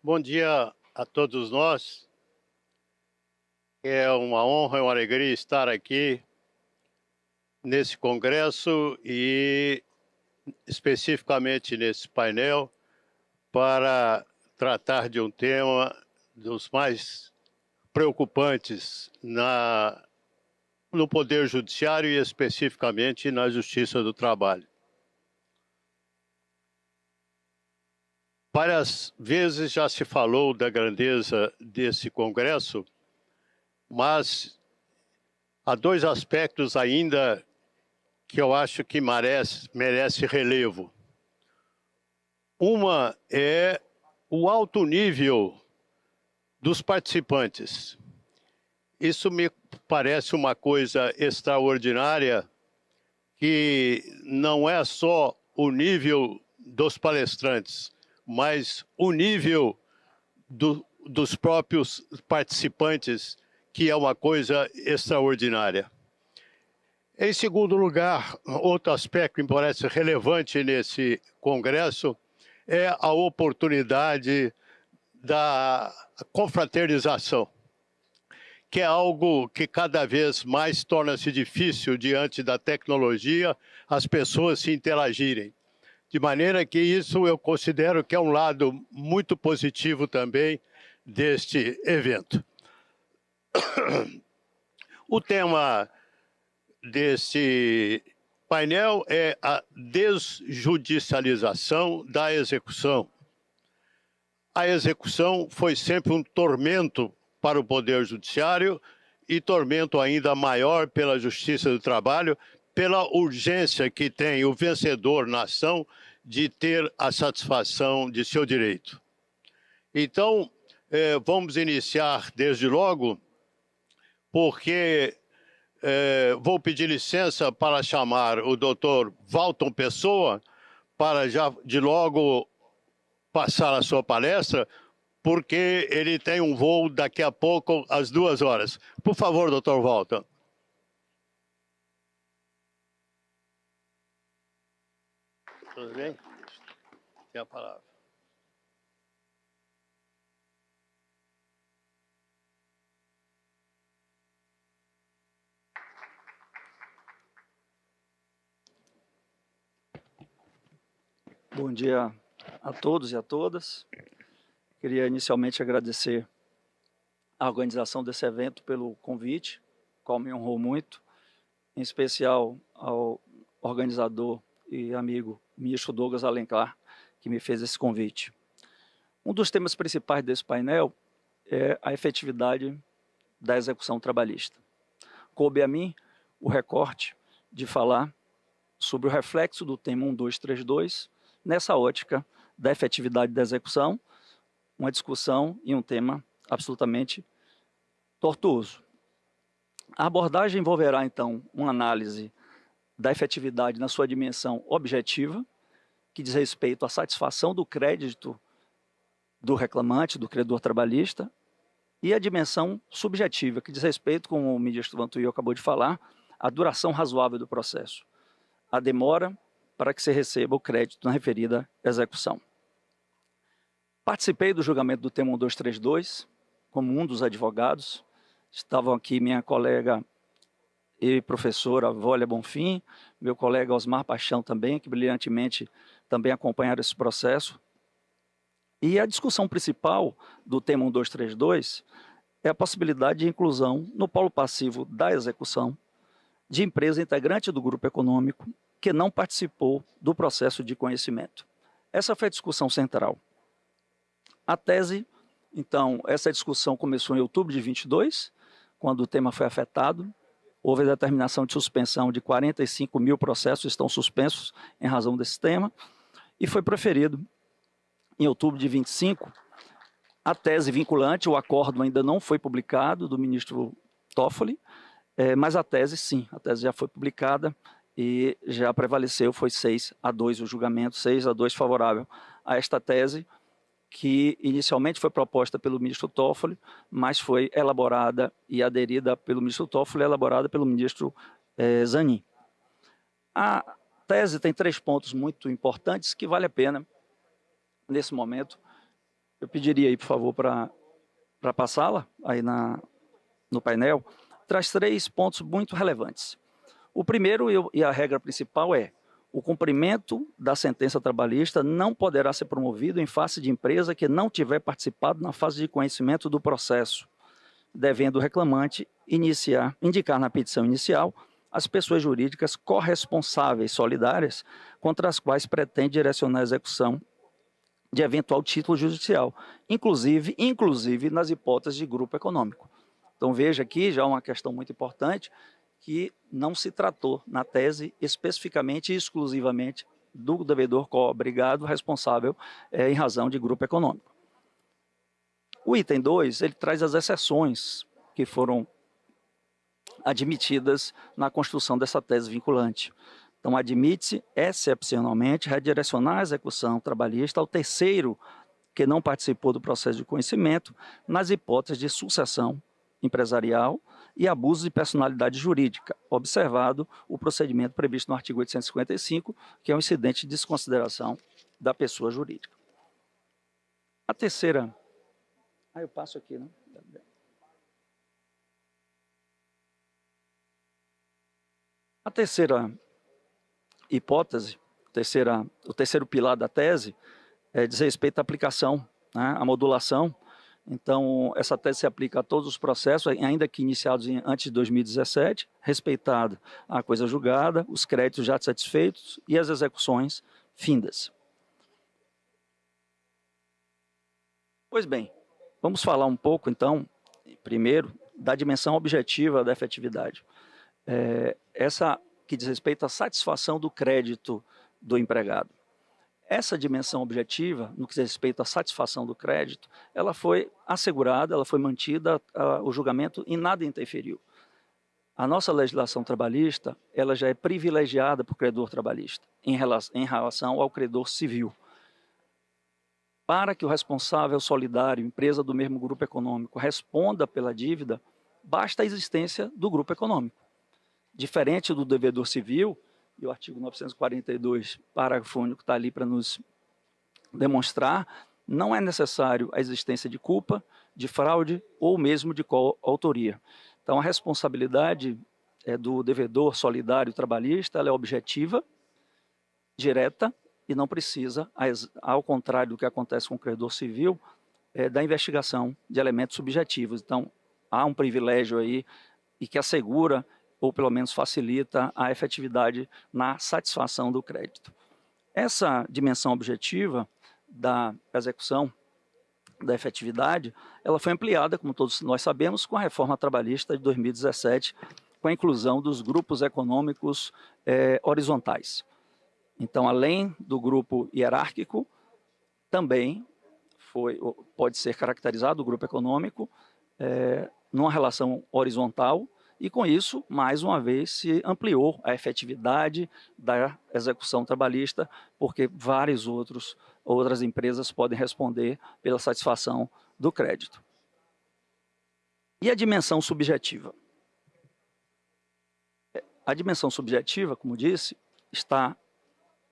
Bom dia a todos nós. É uma honra e uma alegria estar aqui nesse congresso e especificamente nesse painel para tratar de um tema dos mais preocupantes no Poder Judiciário e especificamente na Justiça do Trabalho. Várias vezes já se falou da grandeza desse congresso, mas há dois aspectos ainda que eu acho que merece relevo. Uma é o alto nível dos participantes. Isso me parece uma coisa extraordinária, que não é só o nível dos palestrantes, mas o nível dos próprios participantes, que é uma coisa extraordinária. Em segundo lugar, outro aspecto que me parece relevante nesse congresso é a oportunidade da confraternização, que é algo que cada vez mais torna-se difícil diante da tecnologia, as pessoas se interagirem. De maneira que isso eu considero que é um lado muito positivo também deste evento. O tema desse painel é a desjudicialização da execução. A execução foi sempre um tormento para o Poder Judiciário e tormento ainda maior pela Justiça do Trabalho, pela urgência que tem o vencedor na ação de ter a satisfação de seu direito. Então, vamos iniciar desde logo, porque vou pedir licença para chamar o doutor Walton Pessoa para já de logo passar a sua palestra, porque ele tem um voo daqui a pouco às 2h. Por favor, doutor Walton. Tudo bem? Tem a palavra. Bom dia a todos e a todas. Queria inicialmente agradecer a organização desse evento pelo convite, qual me honrou muito, em especial ao organizador e amigo ministro Douglas Alencar, que me fez esse convite. Um dos temas principais desse painel é a efetividade da execução trabalhista. Coube a mim o recorte de falar sobre o reflexo do tema 1232 nessa ótica da efetividade da execução, uma discussão e um tema absolutamente tortuoso. A abordagem envolverá, então, uma análise da efetividade na sua dimensão objetiva, que diz respeito à satisfação do crédito do reclamante, do credor trabalhista, e a dimensão subjetiva, que diz respeito, como o ministro Vantuil acabou de falar, à duração razoável do processo, a demora para que se receba o crédito na referida execução. Participei do julgamento do tema 1232, como um dos advogados. Estavam aqui minha colega e professora Vólia Bonfim, meu colega Osmar Paixão também, que brilhantemente também acompanharam esse processo. E a discussão principal do tema 1232 é a possibilidade de inclusão no polo passivo da execução de empresa integrante do grupo econômico que não participou do processo de conhecimento. Essa foi a discussão central. A tese, então, essa discussão começou em outubro de 22, quando o tema foi afetado. Houve a determinação de suspensão de 45 mil processos, estão suspensos em razão desse tema, e foi proferido em outubro de 25 a tese vinculante. O acórdão ainda não foi publicado, do ministro Toffoli, mas a tese sim, a tese já foi publicada e já prevaleceu, foi 6-2 o julgamento, 6-2 favorável a esta tese, que inicialmente foi proposta pelo ministro Toffoli, mas foi elaborada e aderida pelo ministro Toffoli, elaborada pelo ministro Zanin. A tese tem 3 pontos muito importantes que vale a pena, nesse momento, eu pediria aí, por favor, para passá-la aí no painel, traz 3 pontos muito relevantes. O primeiro e a regra principal é: o cumprimento da sentença trabalhista não poderá ser promovido em face de empresa que não tiver participado na fase de conhecimento do processo, devendo o reclamante indicar na petição inicial as pessoas jurídicas corresponsáveis solidárias contra as quais pretende direcionar a execução de eventual título judicial, inclusive nas hipóteses de grupo econômico. Então veja aqui já uma questão muito importante, que não se tratou na tese especificamente e exclusivamente do devedor co-obrigado responsável em razão de grupo econômico. O item 2, ele traz as exceções que foram admitidas na construção dessa tese vinculante. Então, admite-se, excepcionalmente, redirecionar a execução trabalhista ao terceiro que não participou do processo de conhecimento nas hipóteses de sucessão empresarial e abuso de personalidade jurídica, observado o procedimento previsto no artigo 855, que é um incidente de desconsideração da pessoa jurídica. A terceira... eu passo aqui, né? A terceira hipótese, o terceiro pilar da tese, diz respeito à aplicação, né, à modulação. Então, essa tese se aplica a todos os processos, ainda que iniciados antes de 2017, respeitado a coisa julgada, os créditos já satisfeitos e as execuções findas. Pois bem, vamos falar um pouco, então, primeiro, da dimensão objetiva da efetividade. Essa que diz respeito à satisfação do crédito do empregado. Essa dimensão objetiva, no que diz respeito à satisfação do crédito, ela foi assegurada, ela foi mantida, o julgamento em nada interferiu. A nossa legislação trabalhista, ela já é privilegiada para o credor trabalhista, em relação ao credor civil. Para que o responsável solidário, empresa do mesmo grupo econômico, responda pela dívida, basta a existência do grupo econômico. Diferente do devedor civil, e o artigo 942, parágrafo único, está ali para nos demonstrar, não é necessário a existência de culpa, de fraude ou mesmo de coautoria. Então, a responsabilidade do devedor solidário trabalhista, ela é objetiva, direta, e não precisa, ao contrário do que acontece com o credor civil, da investigação de elementos subjetivos. Então, há um privilégio aí e que assegura ou pelo menos facilita a efetividade na satisfação do crédito. Essa dimensão objetiva da execução da efetividade, ela foi ampliada, como todos nós sabemos, com a reforma trabalhista de 2017, com a inclusão dos grupos econômicos horizontais. Então, além do grupo hierárquico, também pode ser caracterizado o grupo econômico numa relação horizontal. E, com isso, mais uma vez, se ampliou a efetividade da execução trabalhista, porque outras empresas podem responder pela satisfação do crédito. E a dimensão subjetiva? A dimensão subjetiva, como disse, está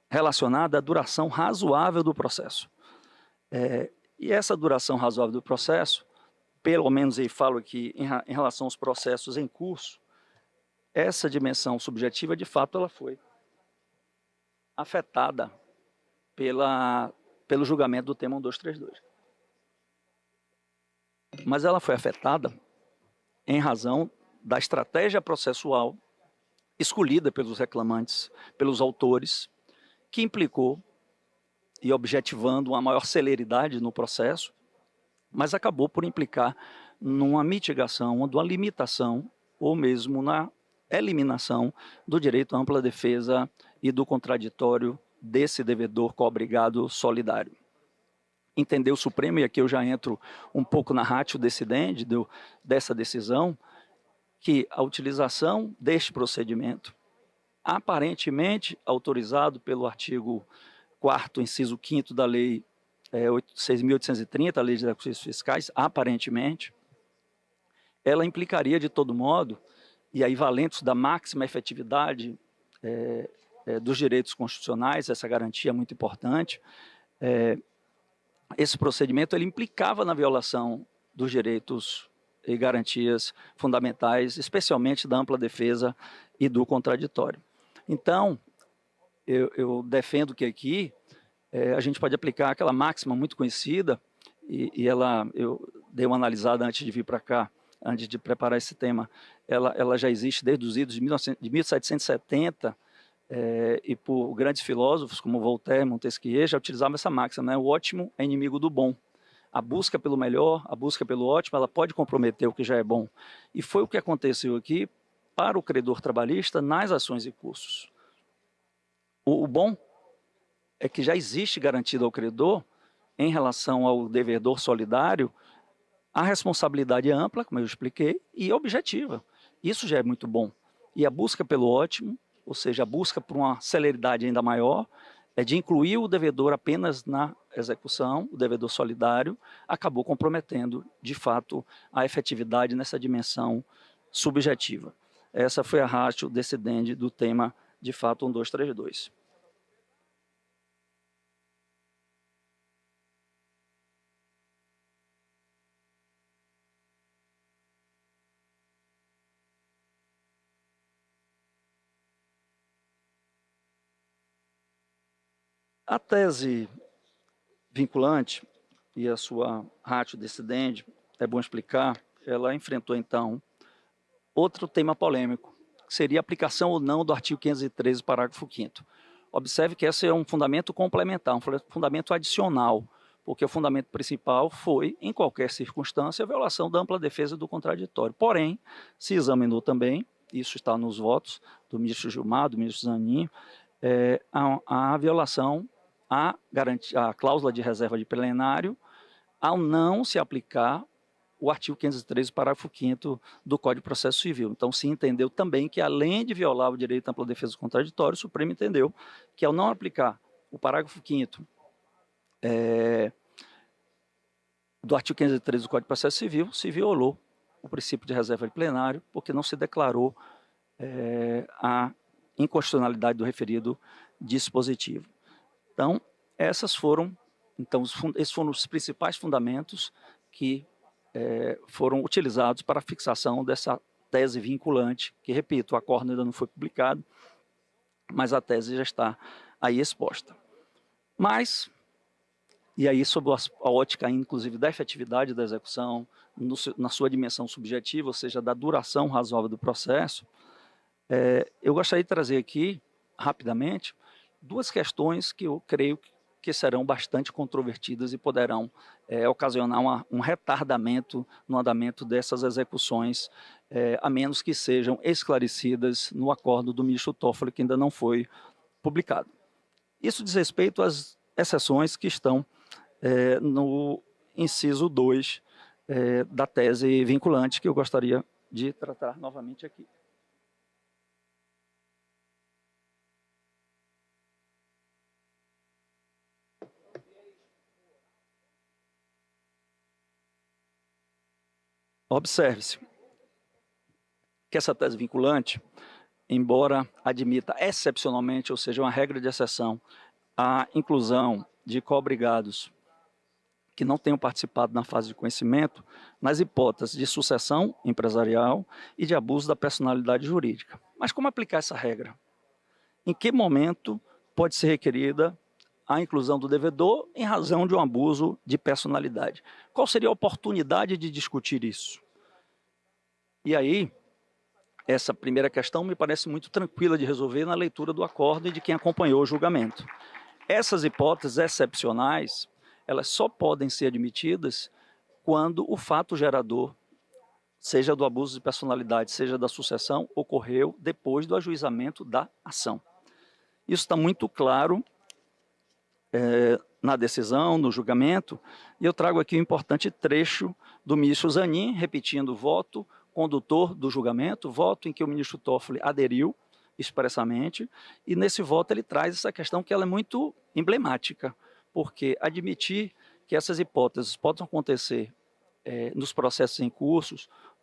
relacionada à duração razoável do processo. E essa duração razoável do processo, pelo menos eu falo aqui em relação aos processos em curso, essa dimensão subjetiva, de fato, ela foi afetada pelo julgamento do tema 1232. Mas ela foi afetada em razão da estratégia processual escolhida pelos reclamantes, pelos autores, que implicou e objetivando uma maior celeridade no processo, mas acabou por implicar numa mitigação, numa limitação, ou mesmo na eliminação do direito à ampla defesa e do contraditório desse devedor co-obrigado solidário. Entendeu o Supremo, e aqui eu já entro um pouco na ratio decidendi dessa decisão, que a utilização deste procedimento, aparentemente autorizado pelo artigo 4º, inciso 5º da Lei 6.830, a Lei de Execuções Fiscais, aparentemente, ela implicaria de todo modo, e aí valentes da máxima efetividade dos direitos constitucionais, essa garantia é muito importante, esse procedimento ele implicava na violação dos direitos e garantias fundamentais, especialmente da ampla defesa e do contraditório. Então, eu defendo que aqui a gente pode aplicar aquela máxima muito conhecida, e eu dei uma analisada antes de vir para cá, antes de preparar esse tema, ela já existe desde os idos de 1770, e por grandes filósofos como Voltaire, Montesquieu, já utilizavam essa máxima, né? O ótimo é inimigo do bom. A busca pelo melhor, a busca pelo ótimo, ela pode comprometer o que já é bom. E foi o que aconteceu aqui para o credor trabalhista nas ações e custos. O bom é que já existe garantido ao credor, em relação ao devedor solidário, a responsabilidade ampla, como eu expliquei, e objetiva. Isso já é muito bom. E a busca pelo ótimo, ou seja, a busca por uma celeridade ainda maior, é de incluir o devedor apenas na execução, o devedor solidário, acabou comprometendo, de fato, a efetividade nessa dimensão subjetiva. Essa foi a ratio decidendi do tema, de fato, 1232. A tese vinculante e a sua ratio decidendi, é bom explicar, ela enfrentou, então, outro tema polêmico, que seria a aplicação ou não do artigo 513, parágrafo 5º. Observe que esse é um fundamento complementar, um fundamento adicional, porque o fundamento principal foi, em qualquer circunstância, a violação da ampla defesa do contraditório. Porém, se examinou também, isso está nos votos do ministro Gilmar, do ministro Zanin, a violação à cláusula de reserva de plenário ao não se aplicar o artigo 513, parágrafo 5º do Código de Processo Civil. Então, se entendeu também que, além de violar o direito à ampla defesa do contraditório, o Supremo entendeu que, ao não aplicar o parágrafo 5º do artigo 513 do Código de Processo Civil, se violou o princípio de reserva de plenário, porque não se declarou a inconstitucionalidade do referido dispositivo. Então, esses foram os principais fundamentos que foram utilizados para a fixação dessa tese vinculante, que, repito, o acordo ainda não foi publicado, mas a tese já está aí exposta. Mas, e aí sob a ótica, inclusive, da efetividade da execução, na sua dimensão subjetiva, ou seja, da duração razoável do processo, eu gostaria de trazer aqui, rapidamente, duas questões que eu creio que serão bastante controvertidas e poderão ocasionar um retardamento no andamento dessas execuções, a menos que sejam esclarecidas no acordo do ministro Toffoli, que ainda não foi publicado. Isso diz respeito às exceções que estão no inciso 2 da tese vinculante, que eu gostaria de tratar novamente aqui. Observe-se que essa tese vinculante, embora admita excepcionalmente, ou seja, uma regra de exceção, a inclusão de co-obrigados que não tenham participado na fase de conhecimento, nas hipóteses de sucessão empresarial e de abuso da personalidade jurídica. Mas como aplicar essa regra? Em que momento pode ser requerida a inclusão do devedor em razão de um abuso de personalidade? Qual seria a oportunidade de discutir isso? E aí, essa primeira questão me parece muito tranquila de resolver na leitura do acordo e de quem acompanhou o julgamento. Essas hipóteses excepcionais, elas só podem ser admitidas quando o fato gerador, seja do abuso de personalidade, seja da sucessão, ocorreu depois do ajuizamento da ação. Isso está muito claro na decisão, no julgamento, e eu trago aqui um importante trecho do ministro Zanin, repetindo o voto condutor do julgamento, voto em que o ministro Toffoli aderiu expressamente, e nesse voto ele traz essa questão que ela é muito emblemática, porque admitir que essas hipóteses possam acontecer nos processos em curso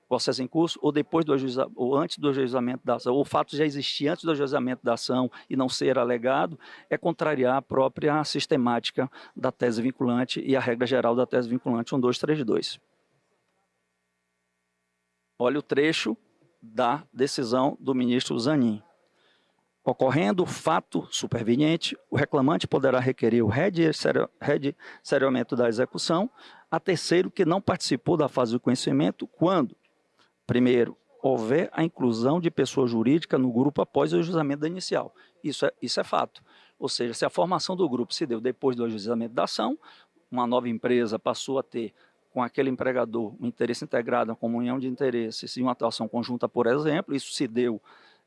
processo em curso, ou depois do ou antes do ajuizamento da ação, ou o fato de já existir antes do ajuizamento da ação e não ser alegado, é contrariar a própria sistemática da tese vinculante e a regra geral da tese vinculante 1232. Olha o trecho da decisão do ministro Zanin. Ocorrendo o fato superveniente, o reclamante poderá requerer o redesseramento da execução a terceiro que não participou da fase do conhecimento quando, primeiro, houver a inclusão de pessoa jurídica no grupo após o ajuizamento da inicial. Isso é fato. Ou seja, se a formação do grupo se deu depois do ajuizamento da ação, uma nova empresa passou a ter com aquele empregador um interesse integrado, uma comunhão de interesses e uma atuação conjunta, por exemplo, isso se deu,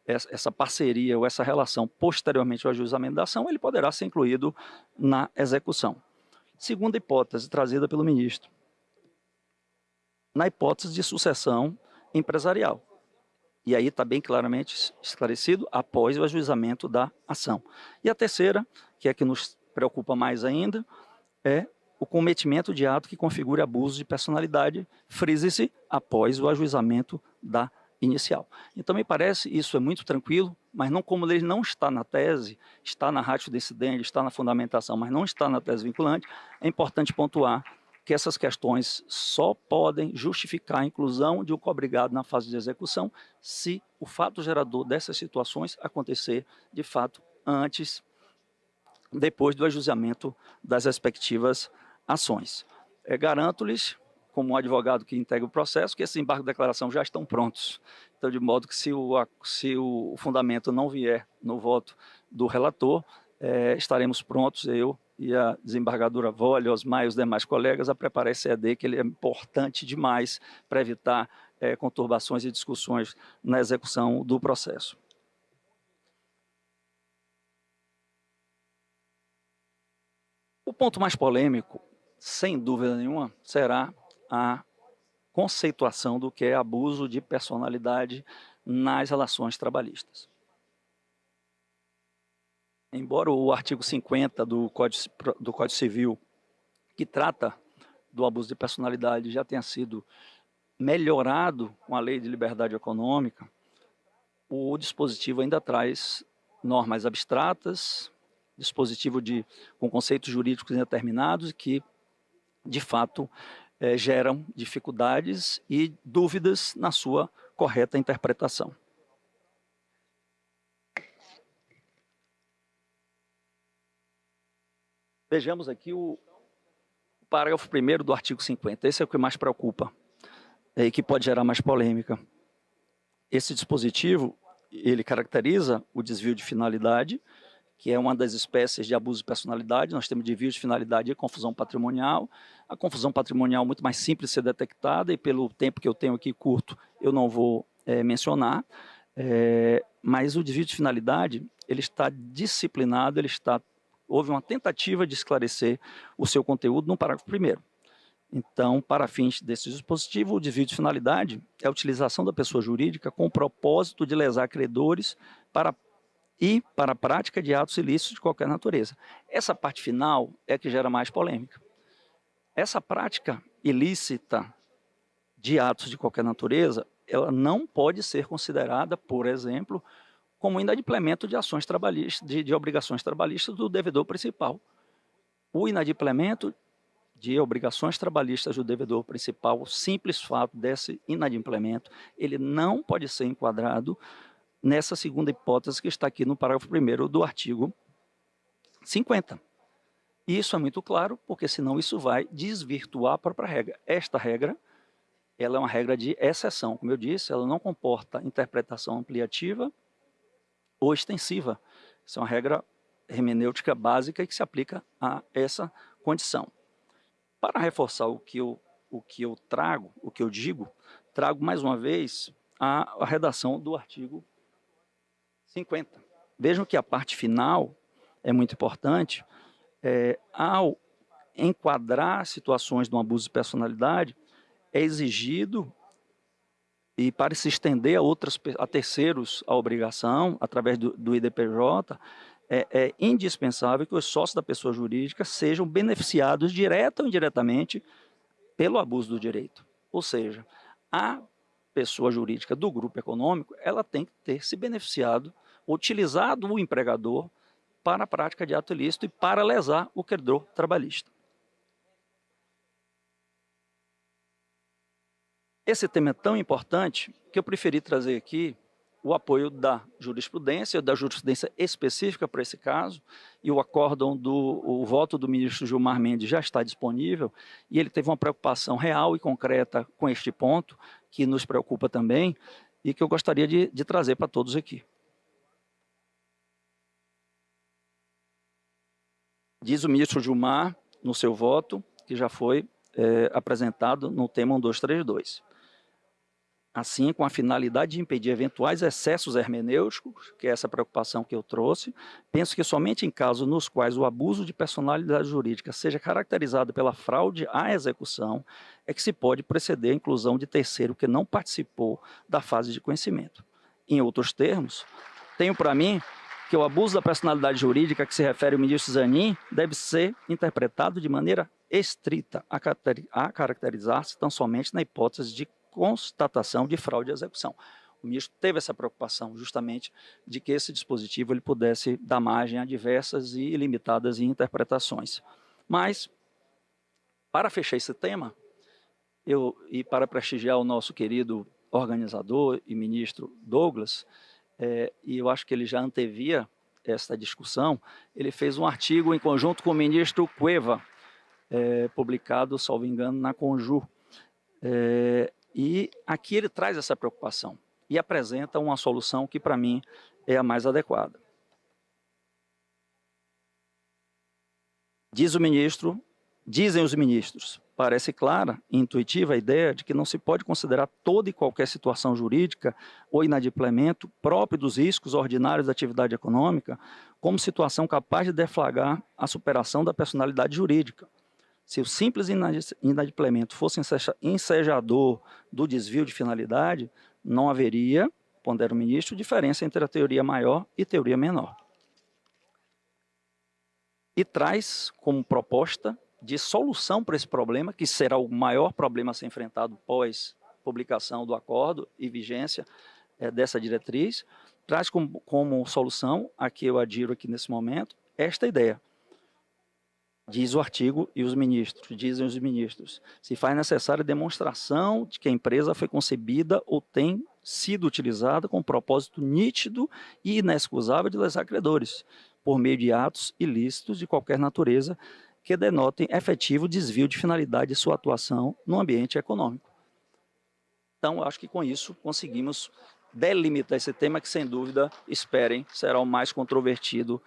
essa parceria ou essa relação posteriormente ao ajuizamento da ação, ele poderá ser incluído na execução. Segunda hipótese trazida pelo ministro, na hipótese de sucessão empresarial. E aí está bem claramente esclarecido após o ajuizamento da ação. E a terceira, que é que nos preocupa mais ainda, é o cometimento de ato que configure abuso de personalidade, frise-se após o ajuizamento da inicial. Então, me parece, isso é muito tranquilo, mas não, como ele não está na tese, está na ratio decidendi, está na fundamentação, mas não está na tese vinculante, é importante pontuar que essas questões só podem justificar a inclusão de um cobrigado na fase de execução se o fato gerador dessas situações acontecer, de fato, depois do ajuizamento das respectivas ações. Garanto-lhes, como um advogado que integra o processo, que esses embargos de declaração já estão prontos. Então, de modo que se o fundamento não vier no voto do relator, estaremos prontos, eu e a desembargadora Volle, Osmar e os demais colegas, a preparar esse EAD, que ele é importante demais para evitar conturbações e discussões na execução do processo. O ponto mais polêmico, sem dúvida nenhuma, será a conceituação do que é abuso de personalidade nas relações trabalhistas. Embora o artigo 50 do Código Civil, que trata do abuso de personalidade, já tenha sido melhorado com a Lei de Liberdade Econômica, o dispositivo ainda traz normas abstratas, dispositivo com conceitos jurídicos indeterminados que, de fato, geram dificuldades e dúvidas na sua correta interpretação. Vejamos aqui o parágrafo 1º do artigo 50. Esse é o que mais preocupa e que pode gerar mais polêmica. Esse dispositivo, ele caracteriza o desvio de finalidade, que é uma das espécies de abuso de personalidade. Nós temos desvio de finalidade e confusão patrimonial. A confusão patrimonial é muito mais simples de ser detectada e pelo tempo que eu tenho aqui curto, eu não vou mencionar. Mas o desvio de finalidade, ele está disciplinado, houve uma tentativa de esclarecer o seu conteúdo no parágrafo 1º. Então, para fins desse dispositivo, o desvio de finalidade é a utilização da pessoa jurídica com o propósito de lesar credores para a prática de atos ilícitos de qualquer natureza. Essa parte final é que gera mais polêmica. Essa prática ilícita de atos de qualquer natureza, ela não pode ser considerada, por exemplo, como inadimplemento de ações trabalhistas, de obrigações trabalhistas do devedor principal. O inadimplemento de obrigações trabalhistas do devedor principal, o simples fato desse inadimplemento, ele não pode ser enquadrado nessa segunda hipótese que está aqui no parágrafo 1º do artigo 50. E isso é muito claro, porque senão isso vai desvirtuar a própria regra. Esta regra, ela é uma regra de exceção. Como eu disse, ela não comporta interpretação ampliativa ou extensiva. Isso é uma regra hermenêutica básica que se aplica a essa condição. Para reforçar o que eu trago, o que eu digo, trago mais uma vez a redação do artigo 50. Vejam que a parte final é muito importante. Ao enquadrar situações de um abuso de personalidade, é exigido, e para se estender a terceiros a obrigação, através do IDPJ, é indispensável que os sócios da pessoa jurídica sejam beneficiados direta ou indiretamente pelo abuso do direito. Ou seja, há pessoa jurídica do grupo econômico, ela tem que ter se beneficiado, utilizado o empregador para a prática de ato ilícito e para lesar o credor trabalhista. Esse tema é tão importante que eu preferi trazer aqui o apoio da jurisprudência específica para esse caso, e o voto do ministro Gilmar Mendes já está disponível, e ele teve uma preocupação real e concreta com este ponto, que nos preocupa também, e que eu gostaria de trazer para todos aqui. Diz o ministro Gilmar, no seu voto, que já foi apresentado no tema 1232. Assim, com a finalidade de impedir eventuais excessos hermenêuticos, que é essa preocupação que eu trouxe, penso que somente em casos nos quais o abuso de personalidade jurídica seja caracterizado pela fraude à execução, é que se pode proceder à inclusão de terceiro que não participou da fase de conhecimento. Em outros termos, tenho para mim que o abuso da personalidade jurídica que se refere ao ministro Zanin deve ser interpretado de maneira estrita, a caracterizar-se tão somente na hipótese de constatação de fraude à execução. O ministro teve essa preocupação justamente de que esse dispositivo ele pudesse dar margem a diversas e ilimitadas interpretações. Mas, para fechar esse tema, e para prestigiar o nosso querido organizador e ministro Douglas, e eu acho que ele já antevia esta discussão, ele fez um artigo em conjunto com o ministro Cueva, publicado, salvo engano, na Conjur. E aqui ele traz essa preocupação e apresenta uma solução que, para mim, é a mais adequada. Dizem os ministros, parece clara e intuitiva a ideia de que não se pode considerar toda e qualquer situação jurídica ou inadimplemento próprio dos riscos ordinários da atividade econômica como situação capaz de deflagrar a superação da personalidade jurídica. Se o simples inadimplemento fosse ensejador do desvio de finalidade, não haveria, pondera o ministro, diferença entre a teoria maior e teoria menor. E traz como proposta de solução para esse problema, que será o maior problema a ser enfrentado pós publicação do acordo e vigência dessa diretriz, traz como solução, a que eu adiro aqui nesse momento, esta ideia. Diz o artigo e dizem os ministros, se faz necessária demonstração de que a empresa foi concebida ou tem sido utilizada com propósito nítido e inexcusável de lesar credores, por meio de atos ilícitos de qualquer natureza que denotem efetivo desvio de finalidade de sua atuação no ambiente econômico. Então, acho que com isso conseguimos delimitar esse tema que, sem dúvida, esperem, será o mais controvertido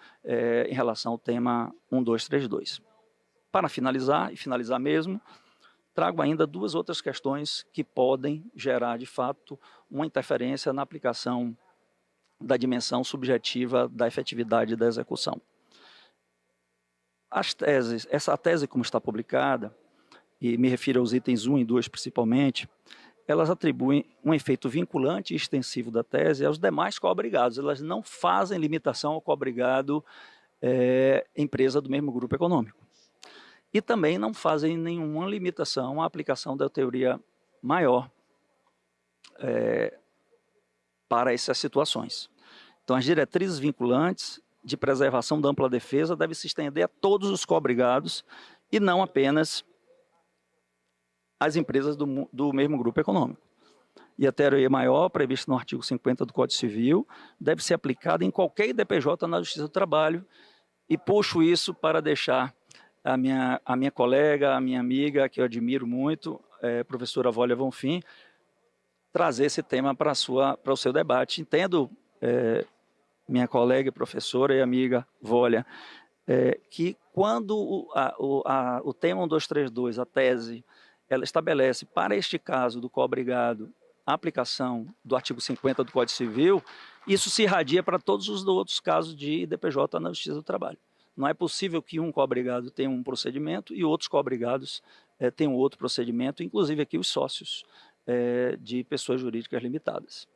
em relação ao tema 1232. Para finalizar, e finalizar mesmo, trago ainda duas outras questões que podem gerar, de fato, uma interferência na aplicação da dimensão subjetiva da efetividade da execução. Essa tese, como está publicada, e me refiro aos itens 1 e 2 principalmente, elas atribuem um efeito vinculante e extensivo da tese aos demais co-obrigados. Elas não fazem limitação ao co-obrigado empresa do mesmo grupo econômico. E também não fazem nenhuma limitação à aplicação da teoria maior para essas situações. Então, as diretrizes vinculantes de preservação da ampla defesa devem se estender a todos os co-obrigados e não apenas às empresas do mesmo grupo econômico. E a teoria maior, prevista no artigo 50 do Código Civil, deve ser aplicada em qualquer IDPJ na Justiça do Trabalho, e puxo isso para deixar a minha colega, a minha amiga, que eu admiro muito, professora Vólia Bonfim, trazer esse tema para o seu debate. Entendo, minha colega, professora e amiga Vólia, que quando o tema 1232, a tese, ela estabelece para este caso do co-obrigado a aplicação do artigo 50 do Código Civil, isso se irradia para todos os outros casos de IDPJ na Justiça do Trabalho. Não é possível que um co-obrigado tenha um procedimento e outros co-obrigados tenham outro procedimento, inclusive aqui os sócios de pessoas jurídicas limitadas.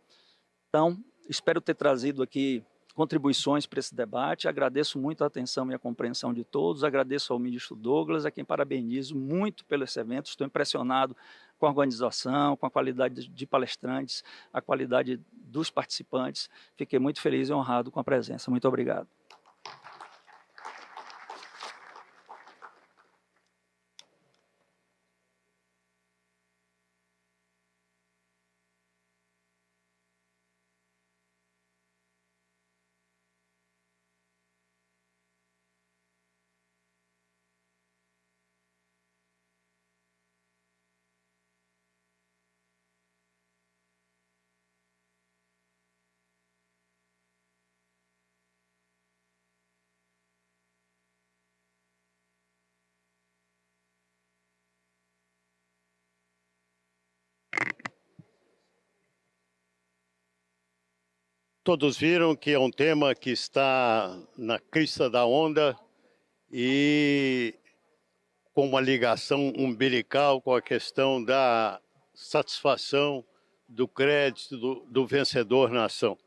Então, espero ter trazido aqui contribuições para esse debate. Agradeço muito a atenção e a compreensão de todos. Agradeço ao ministro Douglas, a quem parabenizo muito pelo esse evento. Estou impressionado com a organização, com a qualidade de palestrantes, a qualidade dos participantes. Fiquei muito feliz e honrado com a presença. Muito obrigado. Todos viram que é um tema que está na crista da onda e com uma ligação umbilical com a questão da satisfação do crédito do vencedor na ação.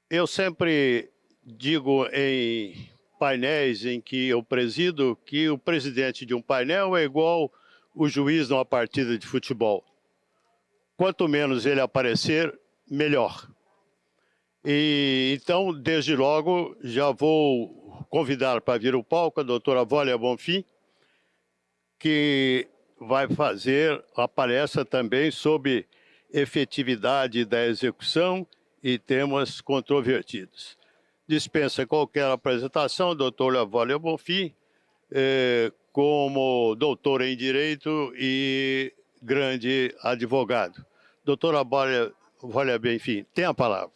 Eu sempre digo em painéis em que eu presido que o presidente de um painel é igual o juiz numa partida de futebol. Quanto menos ele aparecer, melhor. E então, desde logo, já vou convidar para vir ao palco a doutora Vólia Bonfim, que vai fazer a palestra também sobre efetividade da execução e temas controvertidos. Dispensa qualquer apresentação, doutora Vólia Bonfim, como doutora em Direito e grande advogado. Doutora Vólia Bonfim, tem a palavra.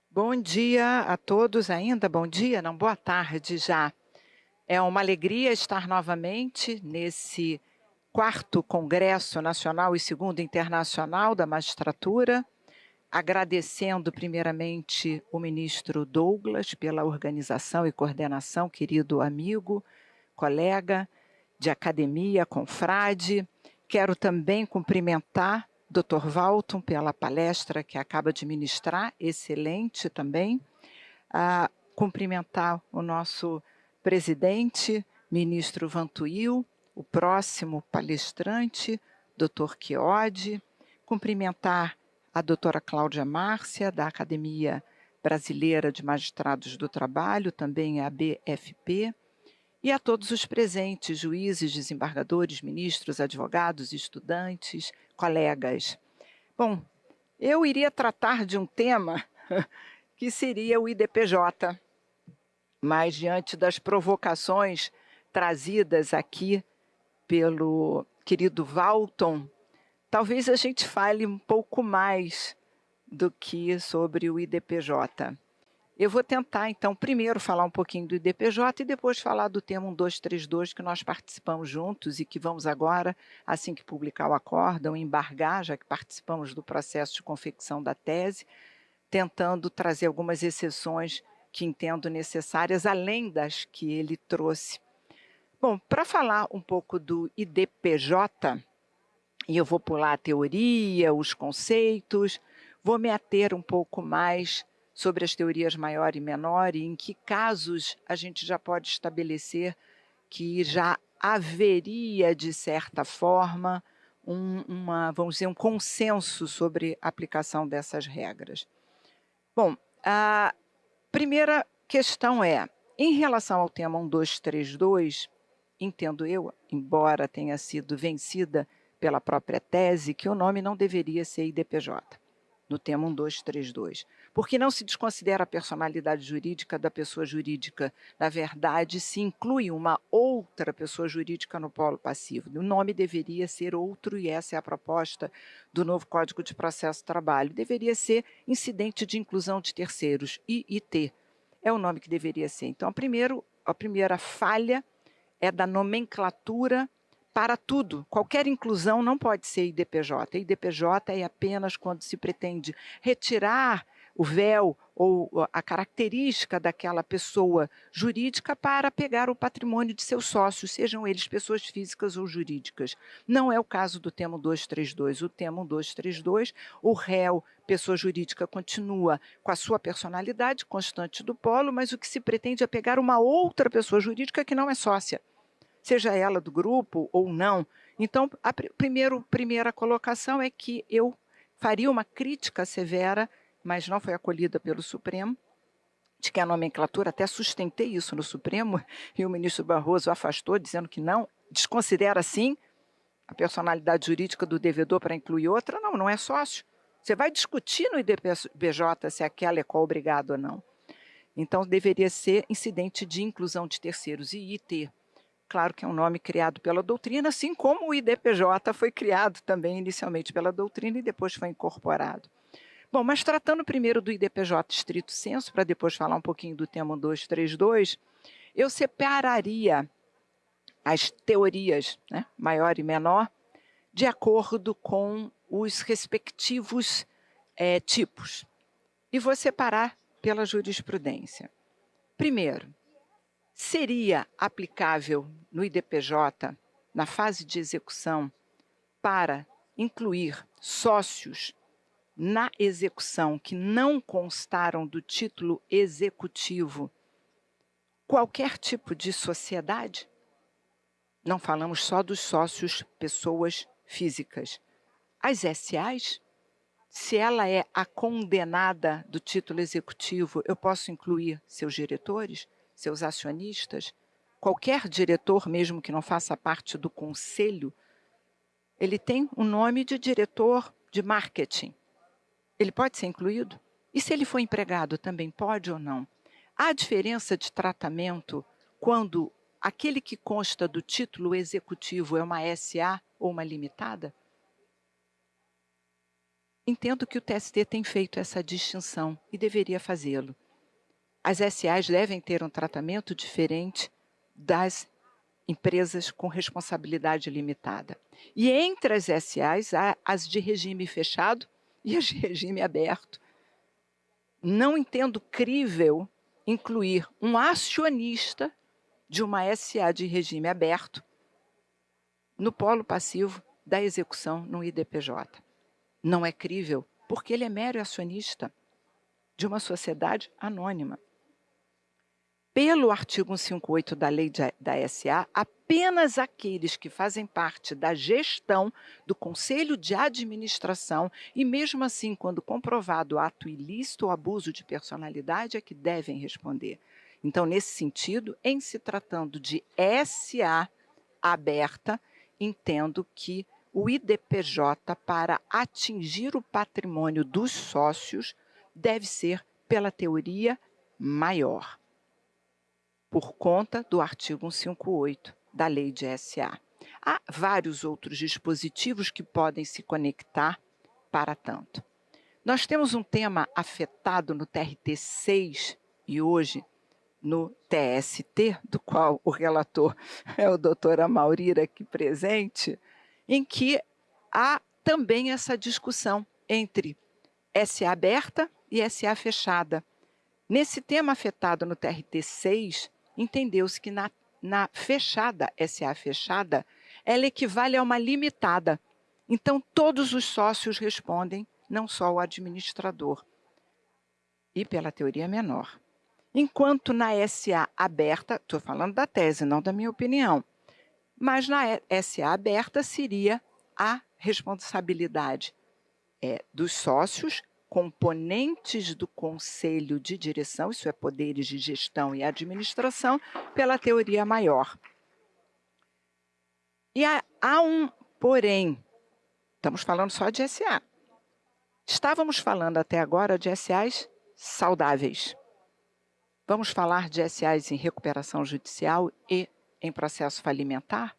Bom dia a todos ainda, bom dia, não, boa tarde já. É uma alegria estar novamente nesse 4º Congresso Nacional e 2º Internacional da Magistratura, agradecendo primeiramente o ministro Douglas pela organização e coordenação, querido amigo, colega de academia, confrade. Quero também cumprimentar Dr. Walton pela palestra que acaba de ministrar, excelente também. Cumprimentar o nosso presidente, ministro Vantuil, o próximo palestrante, Dr. Chiodi. Cumprimentar a doutora Cláudia Márcia, da Academia Brasileira de Magistrados do Trabalho, também a BFP, e a todos os presentes, juízes, desembargadores, ministros, advogados, estudantes, colegas. Bom, eu iria tratar de um tema que seria o IDPJ, mas diante das provocações trazidas aqui pelo querido Walton, talvez a gente fale um pouco mais do que sobre o IDPJ. Eu vou tentar, então, primeiro falar um pouquinho do IDPJ e depois falar do tema 1232, que nós participamos juntos e que vamos agora, assim que publicar o acórdão, embargar, já que participamos do processo de confecção da tese, tentando trazer algumas exceções que entendo necessárias, além das que ele trouxe. Bom, para falar um pouco do IDPJ, e eu vou pular a teoria, os conceitos, vou me ater um pouco mais sobre as teorias maior e menor e em que casos a gente já pode estabelecer que já haveria, de certa forma, vamos dizer, um consenso sobre a aplicação dessas regras. Bom, a primeira questão é, em relação ao tema 1232, entendo eu, embora tenha sido vencida pela própria tese, que o nome não deveria ser IDPJ, no tema 1232, porque não se desconsidera a personalidade jurídica da pessoa jurídica. Na verdade, se inclui uma outra pessoa jurídica no polo passivo. O nome deveria ser outro, e essa é a proposta do novo Código de Processo do Trabalho. Deveria ser incidente de inclusão de terceiros, IIT. É o nome que deveria ser. Então, a primeira falha é da nomenclatura para tudo. Qualquer inclusão não pode ser IDPJ. IDPJ é apenas quando se pretende retirar o véu ou a característica daquela pessoa jurídica para pegar o patrimônio de seus sócios, sejam eles pessoas físicas ou jurídicas. Não é o caso do termo 232. O termo 232, o réu, pessoa jurídica, continua com a sua personalidade constante do polo, mas o que se pretende é pegar uma outra pessoa jurídica que não é sócia, seja ela do grupo ou não. Então, a primeira colocação é que eu faria uma crítica severa, mas não foi acolhida pelo Supremo, de que a nomenclatura, até sustentei isso no Supremo, e o ministro Barroso afastou, dizendo que não, desconsidera sim a personalidade jurídica do devedor para incluir outra. Não, não é sócio. Você vai discutir no IDPJ se aquela é co-obrigado ou não. Então, deveria ser incidente de inclusão de terceiros, IIT. Claro que é um nome criado pela doutrina, assim como o IDPJ foi criado também inicialmente pela doutrina e depois foi incorporado. Bom, mas tratando primeiro do IDPJ estrito sensu, para depois falar um pouquinho do tema 232, eu separaria as teorias, né, maior e menor, de acordo com os respectivos tipos. E vou separar pela jurisprudência. Primeiro, seria aplicável no IDPJ, na fase de execução, para incluir sócios na execução que não constaram do título executivo qualquer tipo de sociedade? Não falamos só dos sócios, pessoas físicas. As SAs, se ela é a condenada do título executivo, eu posso incluir seus diretores, seus acionistas, qualquer diretor, mesmo que não faça parte do conselho, ele tem o nome de diretor de marketing. Ele pode ser incluído? E se ele for empregado, também pode ou não? Há diferença de tratamento quando aquele que consta do título executivo é uma SA ou uma limitada? Entendo que o TST tem feito essa distinção e deveria fazê-lo. As SAs devem ter um tratamento diferente das empresas com responsabilidade limitada. E entre as SAs, há as de regime fechado e as de regime aberto. Não entendo crível incluir um acionista de uma SA de regime aberto no polo passivo da execução no IDPJ. Não é crível, porque ele é mero acionista de uma sociedade anônima. Pelo artigo 158 da lei da SA, apenas aqueles que fazem parte da gestão do Conselho de Administração e, mesmo assim, quando comprovado ato ilícito ou abuso de personalidade, é que devem responder. Então, nesse sentido, em se tratando de SA aberta, entendo que o IDPJ, para atingir o patrimônio dos sócios, deve ser pela teoria maior, por conta do artigo 158 da lei de SA. Há vários outros dispositivos que podem se conectar para tanto. Nós temos um tema afetado no TRT 6 e hoje no TST, do qual o relator é o doutor Amaurira aqui presente, em que há também essa discussão entre SA aberta e SA fechada. Nesse tema afetado no TRT 6, entendeu-se que na fechada, SA fechada, ela equivale a uma limitada. Então, todos os sócios respondem, não só o administrador. E pela teoria menor. Enquanto na SA aberta, estou falando da tese, não da minha opinião, mas na SA aberta seria a responsabilidade dos sócios, componentes do conselho de direção, isso é poderes de gestão e administração, pela teoria maior. E há um porém, estamos falando só de SA. Estávamos falando até agora de SAs saudáveis. Vamos falar de SAs em recuperação judicial e em processo falimentar?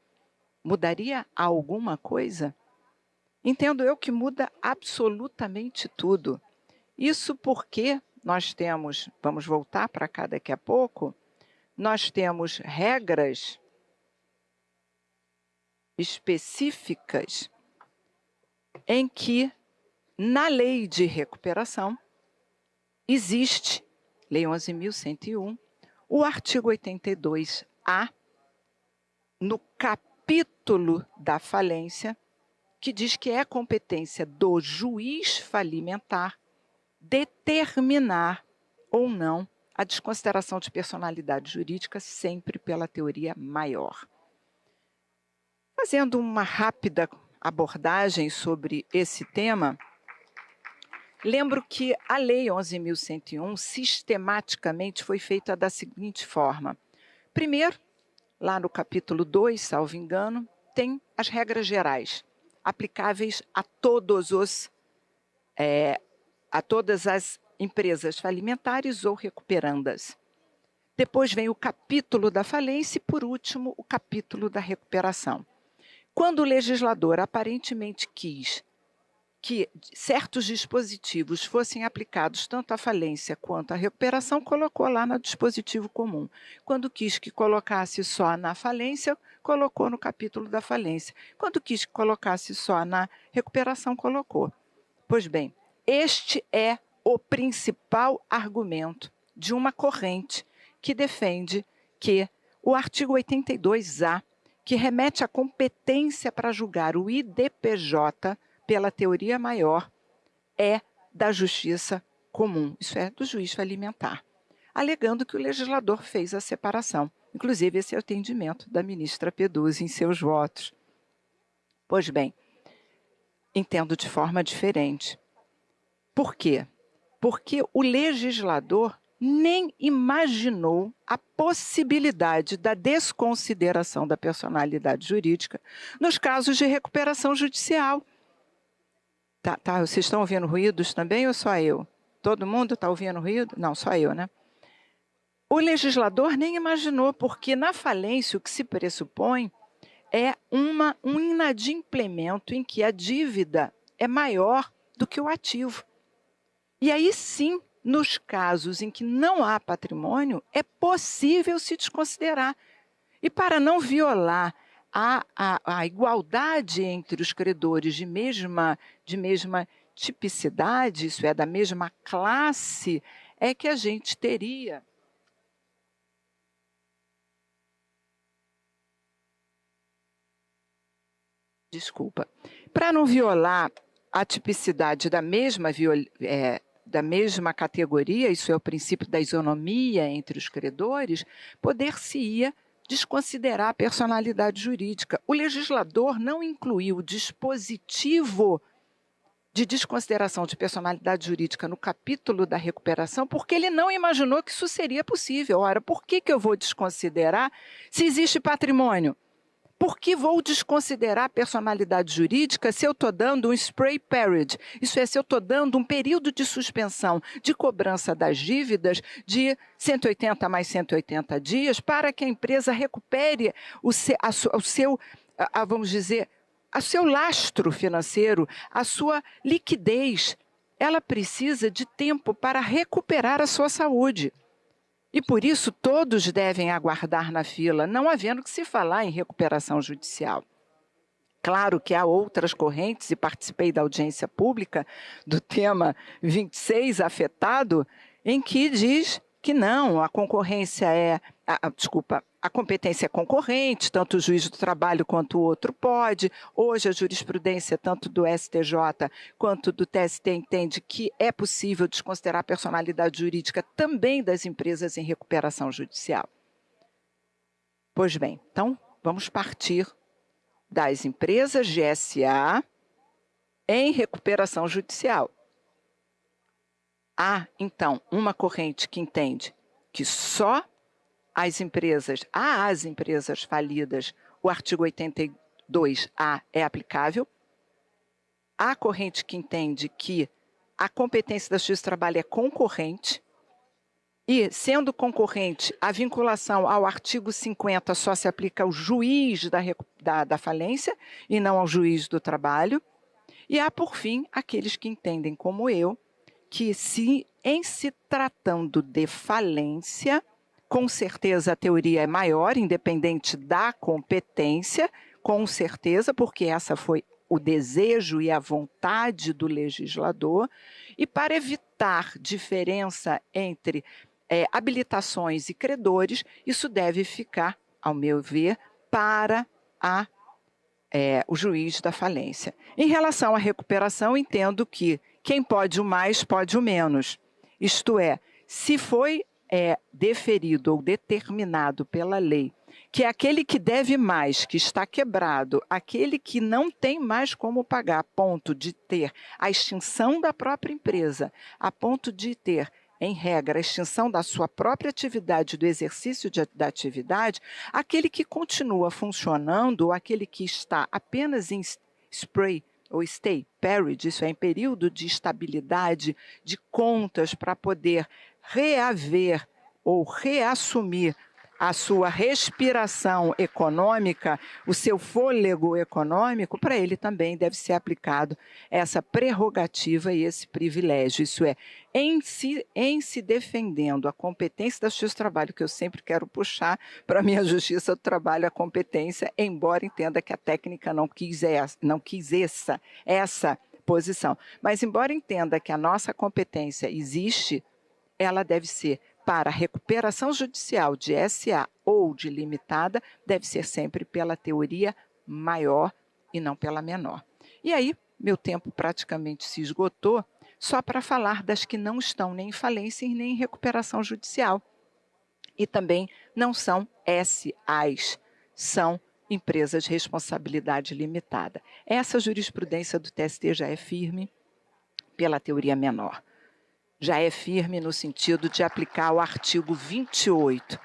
Mudaria alguma coisa? Entendo eu que muda absolutamente tudo. Isso porque nós temos, vamos voltar para cá daqui a pouco, nós temos regras específicas em que, na lei de recuperação, existe, Lei 11.101, o artigo 82A, no capítulo da falência, que diz que é competência do juiz falimentar determinar ou não a desconsideração de personalidade jurídica, sempre pela teoria maior. Fazendo uma rápida abordagem sobre esse tema, lembro que a Lei 11.101 sistematicamente foi feita da seguinte forma. Primeiro, lá no capítulo 2, salvo engano, tem as regras gerais, aplicáveis a todas as empresas falimentares ou recuperandas. Depois vem o capítulo da falência e, por último, o capítulo da recuperação. Quando o legislador aparentemente quis que certos dispositivos fossem aplicados tanto à falência quanto à recuperação, colocou lá no dispositivo comum. Quando quis que colocasse só na falência, colocou no capítulo da falência. Quando quis que colocasse só na recuperação, colocou. Pois bem, este é o principal argumento de uma corrente que defende que o artigo 82A, que remete à competência para julgar o IDPJ pela teoria maior, é da justiça comum, isso é, do juiz falimentar, alegando que o legislador fez a separação. Inclusive, esse é o entendimento da ministra Peduzzi em seus votos. Pois bem, entendo de forma diferente. Por quê? Porque o legislador nem imaginou a possibilidade da desconsideração da personalidade jurídica nos casos de recuperação judicial. Tá, vocês estão ouvindo ruídos também ou só eu? Todo mundo está ouvindo ruído? Não, só eu, né? O legislador nem imaginou, porque na falência o que se pressupõe é um inadimplemento em que a dívida é maior do que o ativo. E aí sim, nos casos em que não há patrimônio, é possível se desconsiderar. E para não violar a igualdade entre os credores de mesma tipicidade, isso é, da mesma classe, é que a gente teria para não violar a tipicidade da mesma categoria, isso é o princípio da isonomia entre os credores, poder-se-ia desconsiderar a personalidade jurídica. O legislador não incluiu o dispositivo de desconsideração de personalidade jurídica no capítulo da recuperação, porque ele não imaginou que isso seria possível. Ora, por que eu vou desconsiderar se existe patrimônio? Por que vou desconsiderar a personalidade jurídica se eu estou dando um spray period? Isso é, se eu estou dando um período de suspensão de cobrança das dívidas de 180 mais 180 dias para que a empresa recupere o seu lastro financeiro, a sua liquidez. Ela precisa de tempo para recuperar a sua saúde. E por isso todos devem aguardar na fila, não havendo que se falar em recuperação judicial. Claro que há outras correntes, e participei da audiência pública do tema 26 afetado, em que diz que não, a competência é concorrente, tanto o juiz do trabalho quanto o outro pode. Hoje a jurisprudência, tanto do STJ quanto do TST, entende que é possível desconsiderar a personalidade jurídica também das empresas em recuperação judicial. Pois bem, então vamos partir das empresas GSA em recuperação judicial. Há, então, uma corrente que entende que só às empresas falidas o artigo 82A é aplicável. Há a corrente que entende que a competência da Justiça do Trabalho é concorrente e, sendo concorrente, a vinculação ao artigo 50 só se aplica ao juiz da falência e não ao juiz do trabalho. E há, por fim, aqueles que entendem, como eu, que em se tratando de falência, com certeza a teoria é maior, independente da competência, com certeza, porque essa foi o desejo e a vontade do legislador, e para evitar diferença entre habilitações e credores, isso deve ficar, ao meu ver, para o juiz da falência. Em relação à recuperação, entendo que quem pode o mais, pode o menos. Isto é, se foi deferido ou determinado pela lei que aquele que deve mais, que está quebrado, aquele que não tem mais como pagar, a ponto de ter a extinção da própria empresa, a ponto de ter, em regra, a extinção da sua própria atividade, do exercício da atividade, aquele que continua funcionando, ou aquele que está apenas em spray ou stay period, isso é, em período de estabilidade de contas para poder reaver ou reassumir a sua respiração econômica, o seu fôlego econômico, para ele também deve ser aplicado essa prerrogativa e esse privilégio. Isso é, em se defendendo a competência da Justiça do Trabalho, que eu sempre quero puxar para a minha Justiça do Trabalho a competência, embora entenda que a técnica não quis essa posição. Mas embora entenda que a nossa competência existe, ela deve ser para recuperação judicial de SA ou de limitada, deve ser sempre pela teoria maior e não pela menor. E aí, meu tempo praticamente se esgotou, só para falar das que não estão nem em falência e nem em recuperação judicial. E também não são SAs, são empresas de responsabilidade limitada. Essa jurisprudência do TST já é firme pela teoria menor. Já é firme no sentido de aplicar o artigo 28.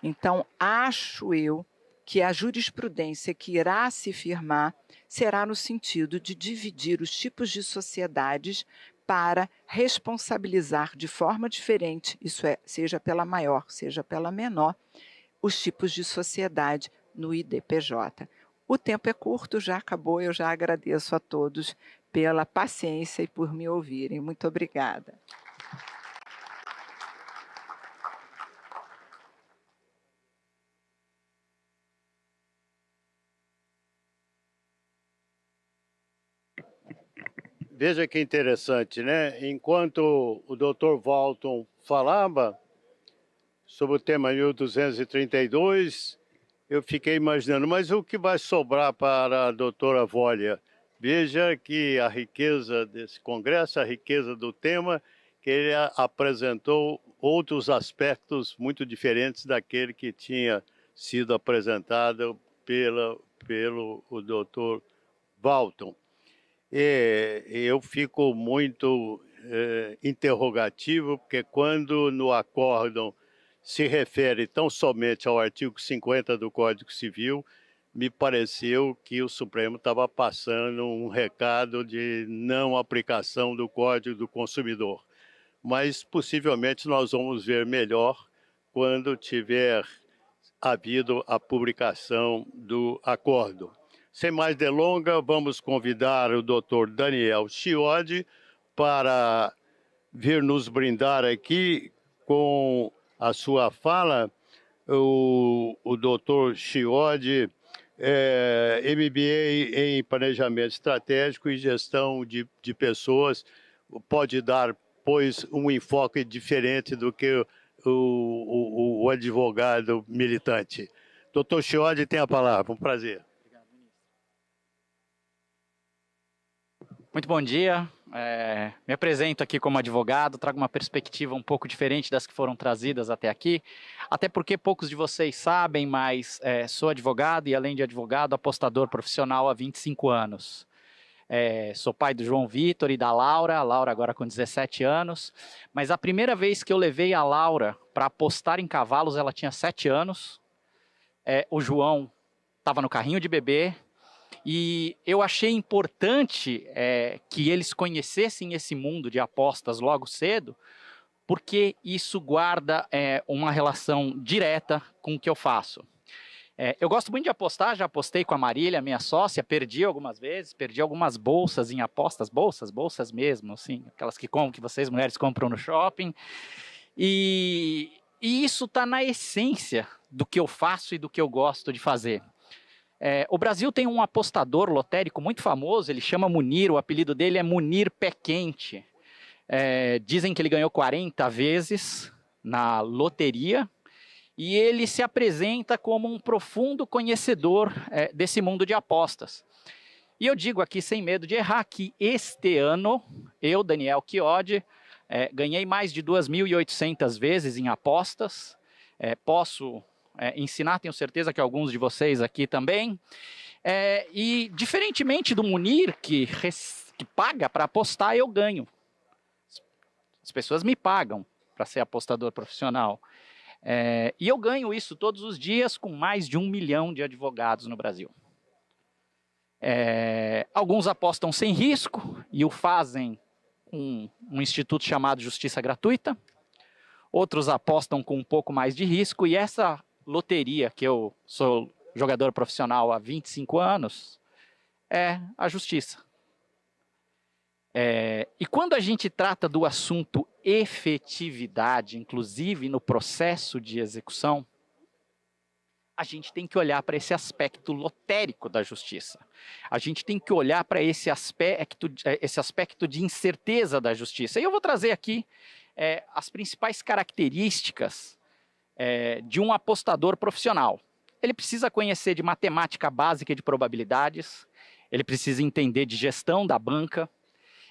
Então, acho eu que a jurisprudência que irá se firmar será no sentido de dividir os tipos de sociedades para responsabilizar de forma diferente, isso é, seja pela maior, seja pela menor, os tipos de sociedade no IDPJ. O tempo é curto, já acabou, eu já agradeço a todos pela paciência e por me ouvirem. Muito obrigada. Veja que interessante, né? Enquanto o Dr. Walton falava sobre o tema 1232, eu fiquei imaginando, mas o que vai sobrar para a doutora Volha? Veja que a riqueza desse congresso, a riqueza do tema, que ele apresentou outros aspectos muito diferentes daquele que tinha sido apresentado pelo Dr. Walton. Eu fico muito interrogativo, porque quando no acórdão se refere tão somente ao artigo 50 do Código Civil, me pareceu que o Supremo estava passando um recado de não aplicação do Código do Consumidor. Mas possivelmente nós vamos ver melhor quando tiver havido a publicação do acórdão. Sem mais delongas, vamos convidar o Dr. Daniel Chiodi para vir nos brindar aqui com a sua fala. O Dr. Chiodi é MBA em Planejamento Estratégico e Gestão de Pessoas, pode dar, pois, um enfoque diferente do que o advogado militante. Dr. Chiodi tem a palavra, um prazer. Muito bom dia, me apresento aqui como advogado, trago uma perspectiva um pouco diferente das que foram trazidas até aqui, até porque poucos de vocês sabem, mas sou advogado e além de advogado, apostador profissional há 25 anos. Sou pai do João Vitor e da Laura, a Laura agora com 17 anos, mas a primeira vez que eu levei a Laura para apostar em cavalos, ela tinha 7 anos, o João estava no carrinho de bebê, e eu achei importante que eles conhecessem esse mundo de apostas logo cedo, porque isso guarda uma relação direta com o que eu faço. Eu gosto muito de apostar, já apostei com a Marília, minha sócia, perdi algumas vezes, perdi algumas bolsas em apostas, bolsas mesmo, assim, aquelas que vocês mulheres compram no shopping, e isso está na essência do que eu faço e do que eu gosto de fazer. O Brasil tem um apostador lotérico muito famoso, ele chama Munir, o apelido dele é Munir Pé Quente. Dizem que ele ganhou 40 vezes na loteria, e ele se apresenta como um profundo conhecedor desse mundo de apostas. E eu digo aqui, sem medo de errar, que este ano, eu, Daniel Chiodi, ganhei mais de 2.800 vezes em apostas. Posso ensinar, tenho certeza que alguns de vocês aqui também. E, diferentemente do Munir, que paga para apostar, eu ganho. As pessoas me pagam para ser apostador profissional. E eu ganho isso todos os dias com mais de 1 milhão de advogados no Brasil. Alguns apostam sem risco e o fazem com um instituto chamado Justiça Gratuita. Outros apostam com um pouco mais de risco, e essa loteria, que eu sou jogador profissional há 25 anos, é a justiça. E quando a gente trata do assunto efetividade, inclusive no processo de execução, a gente tem que olhar para esse aspecto lotérico da justiça. A gente tem que olhar para esse aspecto de incerteza da justiça. E eu vou trazer aqui as principais características de um apostador profissional. Ele precisa conhecer de matemática básica de probabilidades, ele precisa entender de gestão da banca,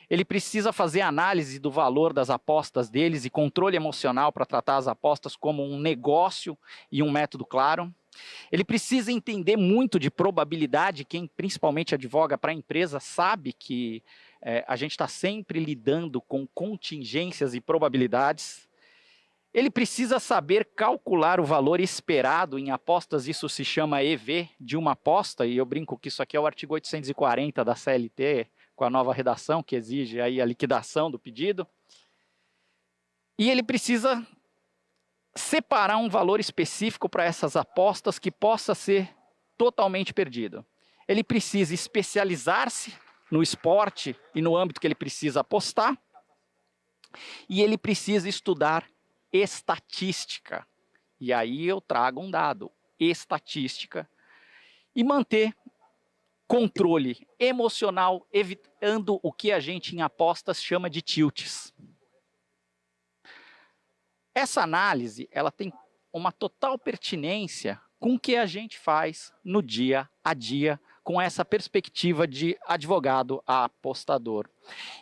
ele precisa fazer análise do valor das apostas deles e controle emocional para tratar as apostas como um negócio e um método claro. Ele precisa entender muito de probabilidade. Quem principalmente advoga para a empresa sabe que a gente está sempre lidando com contingências e probabilidades. Ele precisa saber calcular o valor esperado em apostas, isso se chama EV de uma aposta, e eu brinco que isso aqui é o artigo 840 da CLT, com a nova redação que exige aí a liquidação do pedido. E ele precisa separar um valor específico para essas apostas que possa ser totalmente perdido. Ele precisa especializar-se no esporte e no âmbito que ele precisa apostar, e ele precisa estudar estatística. E aí eu trago um dado, estatística, e manter controle emocional, evitando o que a gente em apostas chama de tilts. Essa análise, ela tem uma total pertinência com o que a gente faz no dia a dia, com essa perspectiva de advogado a apostador.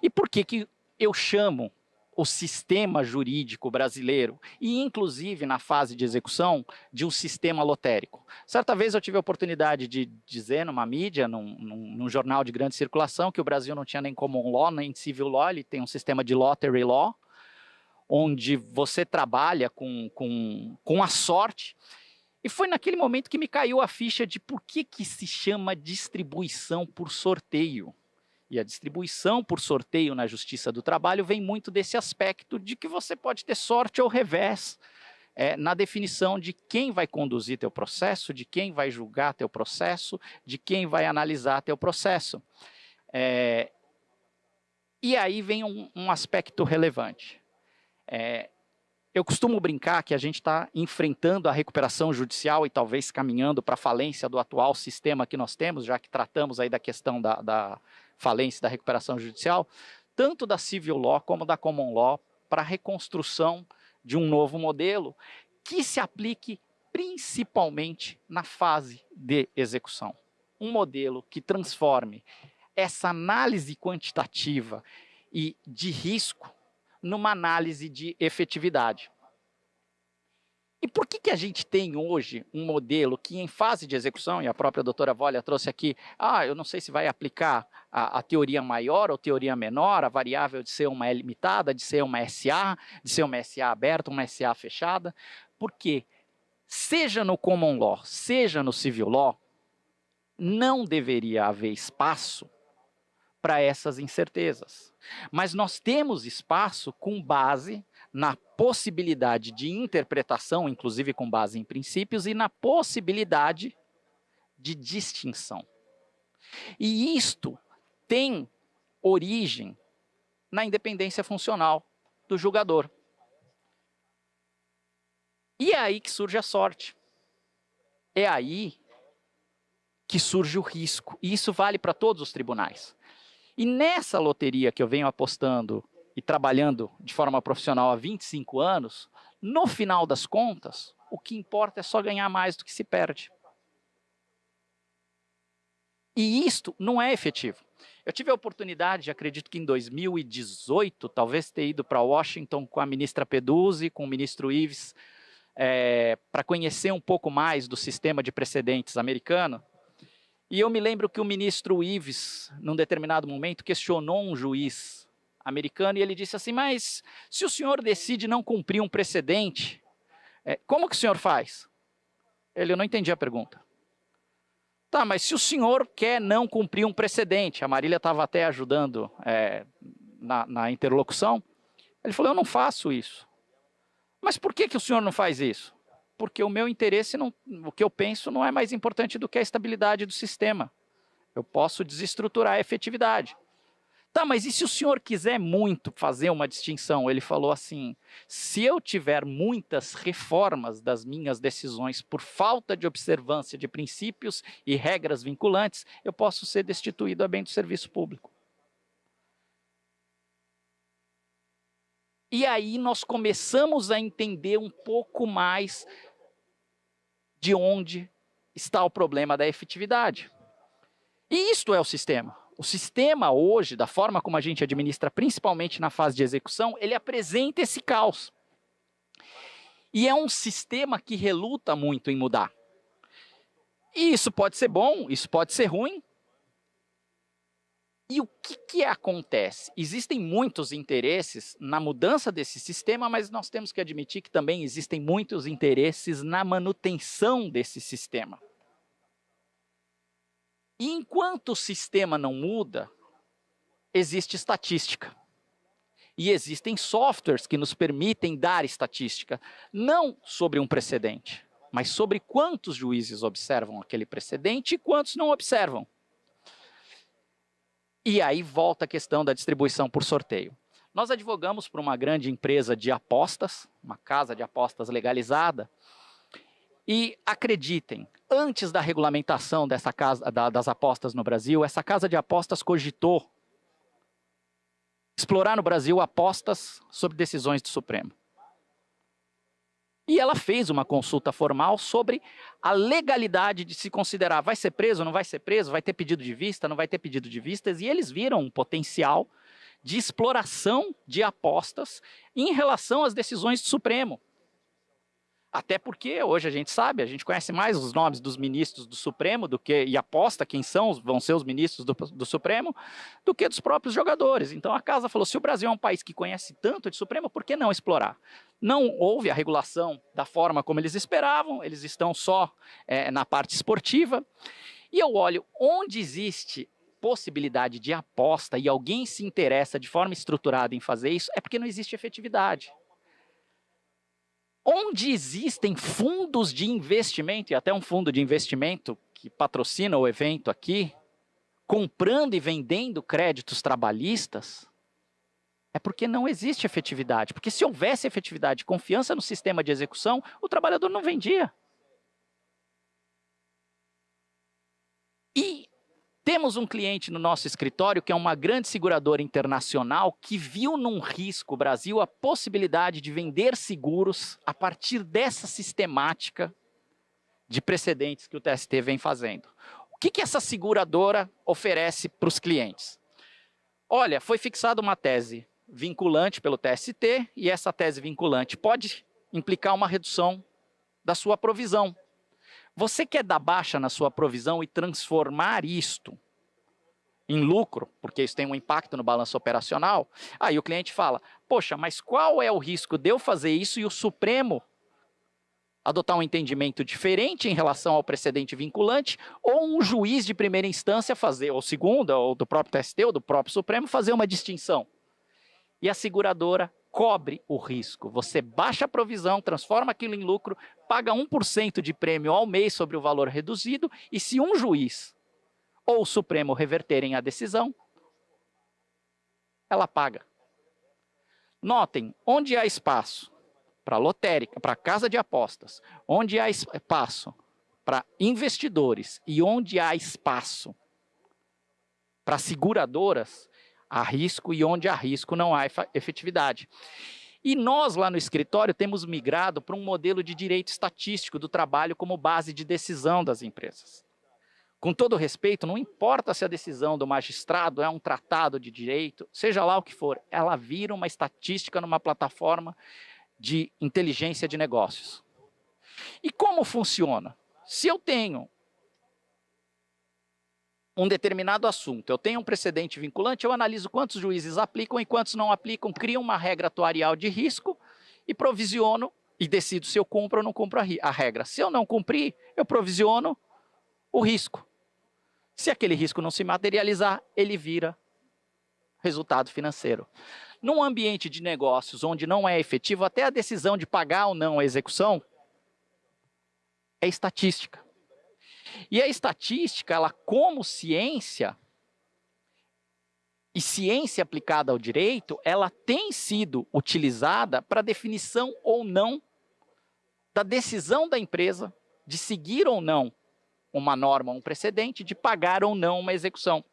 E por que eu chamo o sistema jurídico brasileiro, e inclusive na fase de execução, de um sistema lotérico? Certa vez eu tive a oportunidade de dizer numa mídia, num jornal de grande circulação, que o Brasil não tinha nem common law, nem civil law, ele tem um sistema de lottery law, onde você trabalha com a sorte. E foi naquele momento que me caiu a ficha de por que se chama distribuição por sorteio. E a distribuição por sorteio na Justiça do Trabalho vem muito desse aspecto de que você pode ter sorte ou revés na definição de quem vai conduzir teu processo, de quem vai julgar teu processo, de quem vai analisar teu processo. E aí vem um aspecto relevante. Eu costumo brincar que a gente está enfrentando a recuperação judicial e talvez caminhando para a falência do atual sistema que nós temos, já que tratamos aí da questão da falência da recuperação judicial, tanto da civil law como da common law, para a reconstrução de um novo modelo que se aplique principalmente na fase de execução. Um modelo que transforme essa análise quantitativa e de risco numa análise de efetividade. E por que a gente tem hoje um modelo que em fase de execução, e a própria doutora Volha trouxe aqui, eu não sei se vai aplicar a teoria maior ou teoria menor, a variável de ser uma limitada, de ser uma SA, de ser uma SA aberta, uma SA fechada, porque seja no common law, seja no civil law, não deveria haver espaço para essas incertezas. Mas nós temos espaço com base na possibilidade de interpretação, inclusive com base em princípios, e na possibilidade de distinção. E isto tem origem na independência funcional do julgador. E é aí que surge a sorte. É aí que surge o risco. E isso vale para todos os tribunais. E nessa loteria que eu venho apostando e trabalhando de forma profissional há 25 anos, no final das contas, o que importa é só ganhar mais do que se perde. E isto não é efetivo. Eu tive a oportunidade, acredito que em 2018, talvez ter ido para Washington com a ministra Peduzzi, com o ministro Ives, para conhecer um pouco mais do sistema de precedentes americano. E eu me lembro que o ministro Ives, num determinado momento, questionou um juiz americano e ele disse assim, mas se o senhor decide não cumprir um precedente, como que o senhor faz? Eu não entendi a pergunta. Tá, mas se o senhor quer não cumprir um precedente, a Marília estava até ajudando na interlocução, ele falou, eu não faço isso. Mas por que o senhor não faz isso? Porque o meu interesse, o que eu penso, não é mais importante do que a estabilidade do sistema. Eu posso desestruturar a efetividade. Tá, mas e se o senhor quiser muito fazer uma distinção? Ele falou assim, se eu tiver muitas reformas das minhas decisões por falta de observância de princípios e regras vinculantes, eu posso ser destituído a bem do serviço público. E aí nós começamos a entender um pouco mais de onde está o problema da efetividade. E isto é o sistema. O sistema hoje, da forma como a gente administra, principalmente na fase de execução, ele apresenta esse caos. E é um sistema que reluta muito em mudar. E isso pode ser bom, isso pode ser ruim. E o que acontece? Existem muitos interesses na mudança desse sistema, mas nós temos que admitir que também existem muitos interesses na manutenção desse sistema. E enquanto o sistema não muda, existe estatística. E existem softwares que nos permitem dar estatística, não sobre um precedente, mas sobre quantos juízes observam aquele precedente e quantos não observam. E aí volta a questão da distribuição por sorteio. Nós advogamos por uma grande empresa de apostas, uma casa de apostas legalizada, e acreditem, antes da regulamentação dessa casa, das apostas no Brasil, essa casa de apostas cogitou explorar no Brasil apostas sobre decisões do Supremo. E ela fez uma consulta formal sobre a legalidade de se considerar, vai ser preso, não vai ser preso, vai ter pedido de vista, não vai ter pedido de vistas, e eles viram um potencial de exploração de apostas em relação às decisões do Supremo. Até porque hoje a gente sabe, a gente conhece mais os nomes dos ministros do Supremo e aposta quem vão ser os ministros do Supremo, do que dos próprios jogadores. Então a casa falou, se o Brasil é um país que conhece tanto de Supremo, por que não explorar? Não houve a regulação da forma como eles esperavam, eles estão só na parte esportiva. E eu olho onde existe possibilidade de aposta e alguém se interessa de forma estruturada em fazer isso, é porque não existe efetividade. Onde existem fundos de investimento, e até um fundo de investimento que patrocina o evento aqui, comprando e vendendo créditos trabalhistas, é porque não existe efetividade. Porque se houvesse efetividade, confiança no sistema de execução, o trabalhador não vendia. E temos um cliente no nosso escritório que é uma grande seguradora internacional que viu num risco Brasil a possibilidade de vender seguros a partir dessa sistemática de precedentes que o TST vem fazendo. O que essa seguradora oferece para os clientes? Olha, foi fixada uma tese vinculante pelo TST e essa tese vinculante pode implicar uma redução da sua provisão. Você quer dar baixa na sua provisão e transformar isto em lucro, porque isso tem um impacto no balanço operacional? Aí o cliente fala, poxa, mas qual é o risco de eu fazer isso e o Supremo adotar um entendimento diferente em relação ao precedente vinculante, ou um juiz de primeira instância fazer, ou segunda, ou do próprio TST, ou do próprio Supremo, fazer uma distinção? E a seguradora cobre o risco. Você baixa a provisão, transforma aquilo em lucro, paga 1% de prêmio ao mês sobre o valor reduzido, e se um juiz ou o Supremo reverterem a decisão, ela paga. Notem, onde há espaço para lotérica, para casa de apostas, onde há espaço para investidores e onde há espaço para seguradoras, há risco, e onde há risco não há efetividade. E nós, lá no escritório, temos migrado para um modelo de direito estatístico do trabalho como base de decisão das empresas. Com todo respeito, não importa se a decisão do magistrado é um tratado de direito, seja lá o que for, ela vira uma estatística numa plataforma de inteligência de negócios. E como funciona? Se eu tenho um determinado assunto, eu tenho um precedente vinculante, eu analiso quantos juízes aplicam e quantos não aplicam, crio uma regra atuarial de risco e provisiono e decido se eu cumpro ou não cumpro a regra. Se eu não cumprir, eu provisiono o risco. Se aquele risco não se materializar, ele vira resultado financeiro. Num ambiente de negócios onde não é efetivo, até a decisão de pagar ou não a execução é estatística. E a estatística, ela como ciência, e ciência aplicada ao direito, ela tem sido utilizada para definição ou não da decisão da empresa de seguir ou não uma norma, um precedente, de pagar ou não uma execução.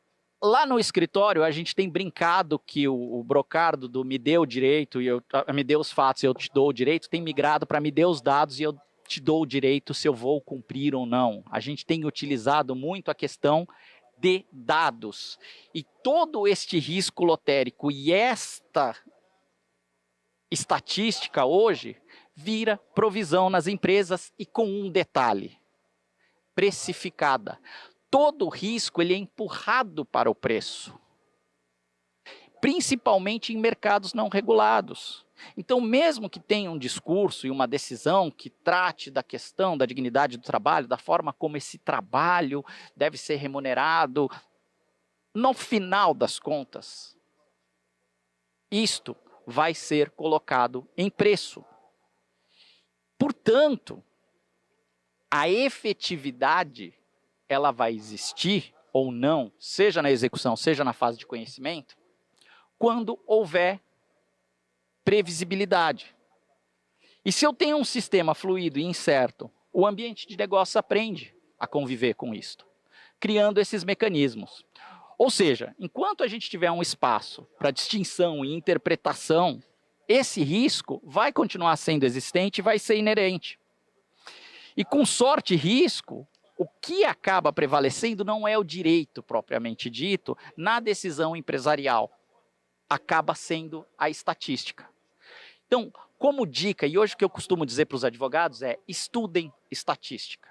Lá no escritório, a gente tem brincado que o brocardo do me dê o direito, e me dê os fatos e eu te dou o direito, tem migrado para me dê os dados e eu te dou o direito se eu vou cumprir ou não. A gente tem utilizado muito a questão de dados. E todo este risco lotérico e esta estatística hoje vira provisão nas empresas e com um detalhe: precificada. Todo risco ele é empurrado para o preço, principalmente em mercados não regulados. Então, mesmo que tenha um discurso e uma decisão que trate da questão da dignidade do trabalho, da forma como esse trabalho deve ser remunerado, no final das contas, isto vai ser colocado em preço. Portanto, a efetividade, ela vai existir ou não, seja na execução, seja na fase de conhecimento, quando houver previsibilidade. E se eu tenho um sistema fluido e incerto, o ambiente de negócio aprende a conviver com isto, criando esses mecanismos. Ou seja, enquanto a gente tiver um espaço para distinção e interpretação, esse risco vai continuar sendo existente e vai ser inerente. E com sorte e risco, o que acaba prevalecendo não é o direito propriamente dito na decisão empresarial, acaba sendo a estatística. Então, como dica, e hoje o que eu costumo dizer para os advogados é: estudem estatística.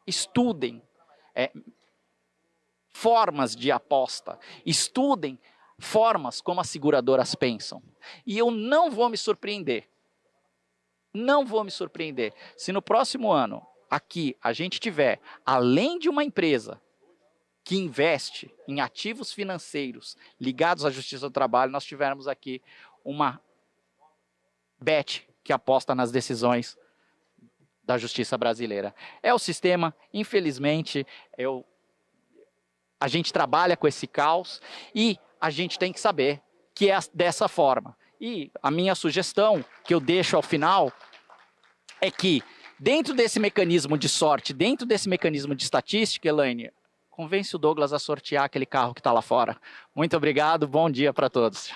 Estudem formas de aposta. Estudem formas como as seguradoras pensam. E eu não vou me surpreender. Não vou me surpreender se no próximo ano, aqui, a gente tiver, além de uma empresa que investe em ativos financeiros ligados à Justiça do Trabalho, nós tivermos aqui uma Bet que aposta nas decisões da Justiça brasileira. É o sistema, infelizmente, a gente trabalha com esse caos e a gente tem que saber que é dessa forma. E a minha sugestão, que eu deixo ao final, é que dentro desse mecanismo de sorte, dentro desse mecanismo de estatística, Elaine, convence o Douglas a sortear aquele carro que está lá fora. Muito obrigado, bom dia para todos.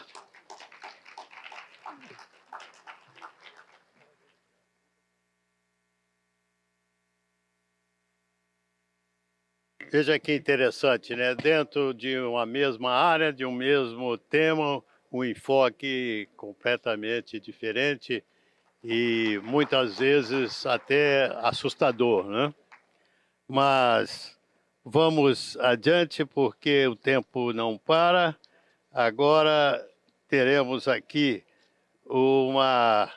Veja que interessante, né? Dentro de uma mesma área, de um mesmo tema, um enfoque completamente diferente e muitas vezes até assustador, né? Mas vamos adiante porque o tempo não para. Agora teremos aqui uma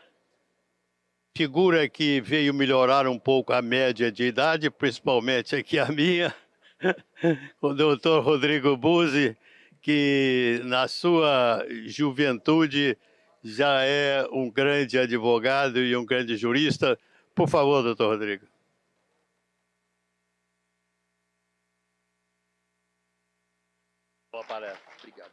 figura que veio melhorar um pouco a média de idade, principalmente aqui a minha, o doutor Rodrigo Buzzi, que na sua juventude já é um grande advogado e um grande jurista. Por favor, doutor Rodrigo. Boa palestra. Obrigado.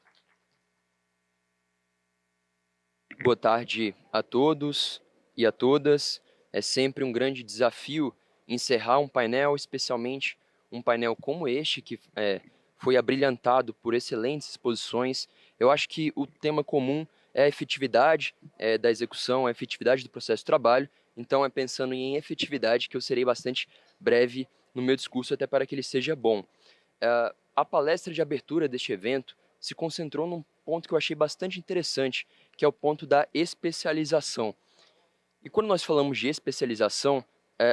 Boa tarde a todos e a todas. É sempre um grande desafio encerrar um painel, especialmente um painel como este, que foi abrilhantado por excelentes exposições. Eu acho que o tema comum é a efetividade da execução, a efetividade do processo de trabalho. Então, é pensando em efetividade que eu serei bastante breve no meu discurso, até para que ele seja bom. A palestra de abertura deste evento se concentrou num ponto que eu achei bastante interessante, que é o ponto da especialização. E quando nós falamos de especialização,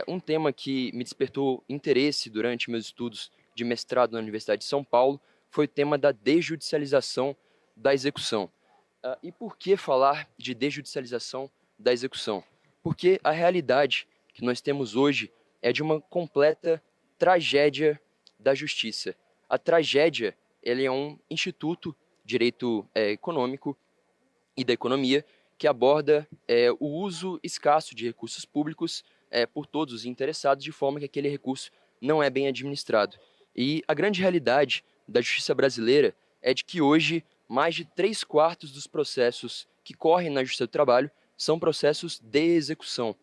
um tema que me despertou interesse durante meus estudos de mestrado na Universidade de São Paulo foi o tema da desjudicialização da execução. E por que falar de desjudicialização da execução? Porque a realidade que nós temos hoje é de uma completa tragédia da justiça. A tragédia, ele é um instituto de direito econômico e da economia que aborda o uso escasso de recursos públicos por todos os interessados, de forma que aquele recurso não é bem administrado. E a grande realidade da justiça brasileira é de que hoje mais de 3/4 dos processos que correm na Justiça do Trabalho são processos de execução.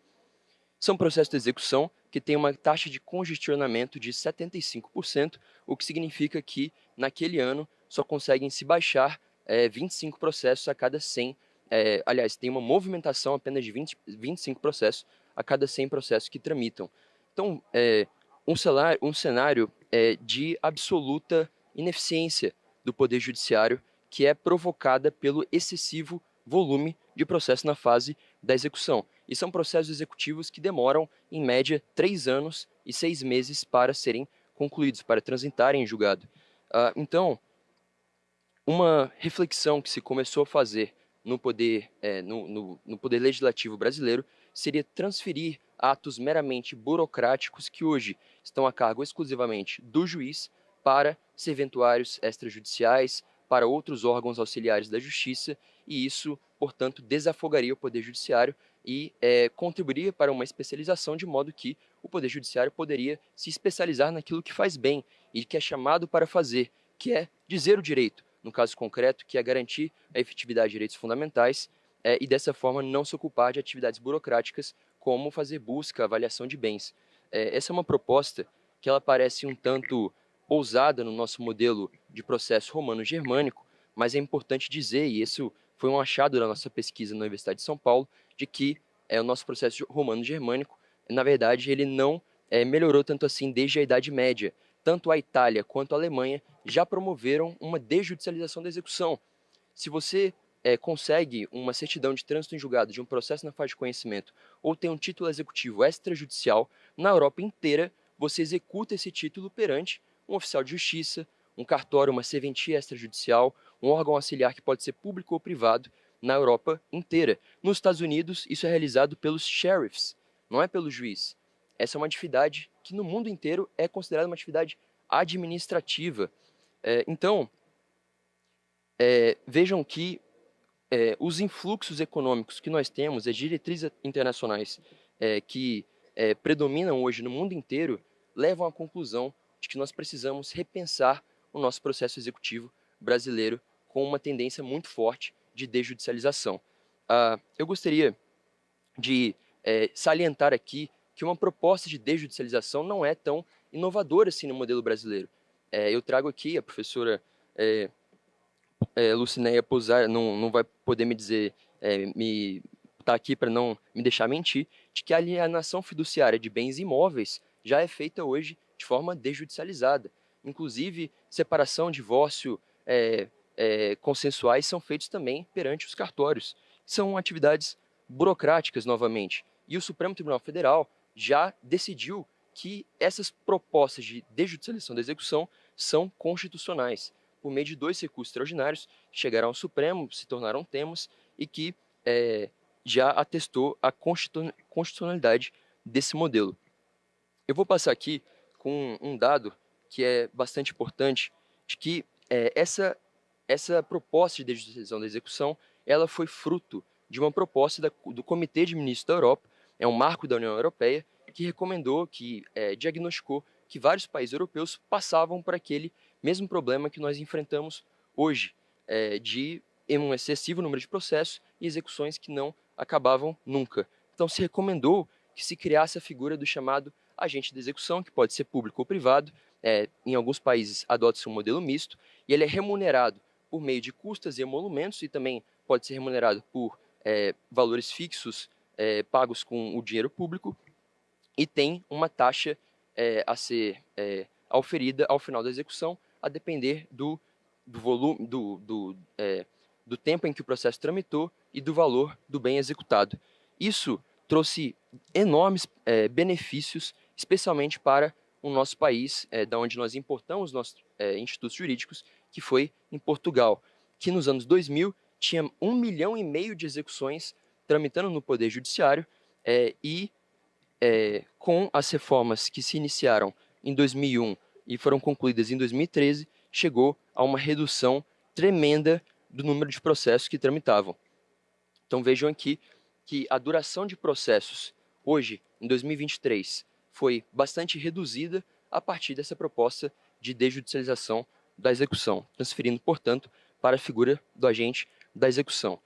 São processos de execução que têm uma taxa de congestionamento de 75%, o que significa que, naquele ano, só conseguem se baixar 25 processos a cada 100. Aliás, tem uma movimentação apenas de 25 processos a cada 100 processos que tramitam. Então, um cenário de absoluta ineficiência do Poder Judiciário, que é provocada pelo excessivo volume de processo na fase da execução. E são processos executivos que demoram, em média, 3 anos e 6 meses para serem concluídos, para transitarem em julgado. Então, uma reflexão que se começou a fazer no poder, no poder legislativo brasileiro seria transferir atos meramente burocráticos que hoje estão a cargo exclusivamente do juiz para serventuários extrajudiciais, para outros órgãos auxiliares da justiça, e isso, portanto, desafogaria o Poder Judiciário e contribuiria para uma especialização, de modo que o Poder Judiciário poderia se especializar naquilo que faz bem e que é chamado para fazer, que é dizer o direito, no caso concreto, que é garantir a efetividade de direitos fundamentais e, dessa forma, não se ocupar de atividades burocráticas como fazer busca, avaliação de bens. Essa é uma proposta que ela parece um tanto ousada no nosso modelo de processo romano-germânico, mas é importante dizer, e isso foi um achado da nossa pesquisa na Universidade de São Paulo, de que o nosso processo romano-germânico, na verdade, ele não melhorou tanto assim desde a Idade Média. Tanto a Itália quanto a Alemanha já promoveram uma desjudicialização da execução. Se você consegue uma certidão de trânsito em julgado de um processo na fase de conhecimento ou tem um título executivo extrajudicial, na Europa inteira você executa esse título perante um oficial de justiça, um cartório, uma serventia extrajudicial, um órgão auxiliar que pode ser público ou privado na Europa inteira. Nos Estados Unidos, isso é realizado pelos sheriffs, não é pelo juiz. Essa é uma atividade que no mundo inteiro é considerada uma atividade administrativa. Então, vejam que os influxos econômicos que nós temos, as diretrizes internacionais que predominam hoje no mundo inteiro, levam à conclusão de que nós precisamos repensar o nosso processo executivo brasileiro com uma tendência muito forte de desjudicialização. Eu gostaria de salientar aqui que uma proposta de desjudicialização não é tão inovadora assim no modelo brasileiro. Eu trago aqui, a professora Lucinéia Posar não vai poder me dizer, tá aqui para não me deixar mentir, de que a alienação fiduciária de bens imóveis já é feita hoje de forma desjudicializada. Inclusive, separação, divórcio consensuais são feitos também perante os cartórios. São atividades burocráticas, novamente. E o Supremo Tribunal Federal já decidiu que essas propostas de desjudicialização da execução são constitucionais, por meio de 2 recursos extraordinários que chegaram ao Supremo, se tornaram termos e que já atestou a constitucionalidade desse modelo. Eu vou passar aqui com um dado que é bastante importante, de que essa proposta de desjudicialização da execução ela foi fruto de uma proposta do Comitê de Ministros da Europa, é um marco da União Europeia, que recomendou, que diagnosticou que vários países europeus passavam por aquele mesmo problema que nós enfrentamos hoje, de um excessivo número de processos e execuções que não acabavam nunca. Então se recomendou que se criasse a figura do chamado agente de execução, que pode ser público ou privado. Em alguns países adota-se um modelo misto, e ele é remunerado por meio de custas e emolumentos, e também pode ser remunerado por valores fixos pagos com o dinheiro público, e tem uma taxa a ser auferida ao final da execução, a depender do volume, do tempo em que o processo tramitou e do valor do bem executado. Isso trouxe enormes benefícios, especialmente para o nosso país, da onde nós importamos nossos institutos jurídicos, que foi em Portugal, que nos anos 2000 tinha 1,5 milhão de execuções tramitando no Poder Judiciário, com as reformas que se iniciaram em 2001 e foram concluídas em 2013, chegou a uma redução tremenda do número de processos que tramitavam. Então vejam aqui que a duração de processos hoje, em 2023, foi bastante reduzida a partir dessa proposta de desjudicialização da execução, transferindo, portanto, para a figura do agente da execução.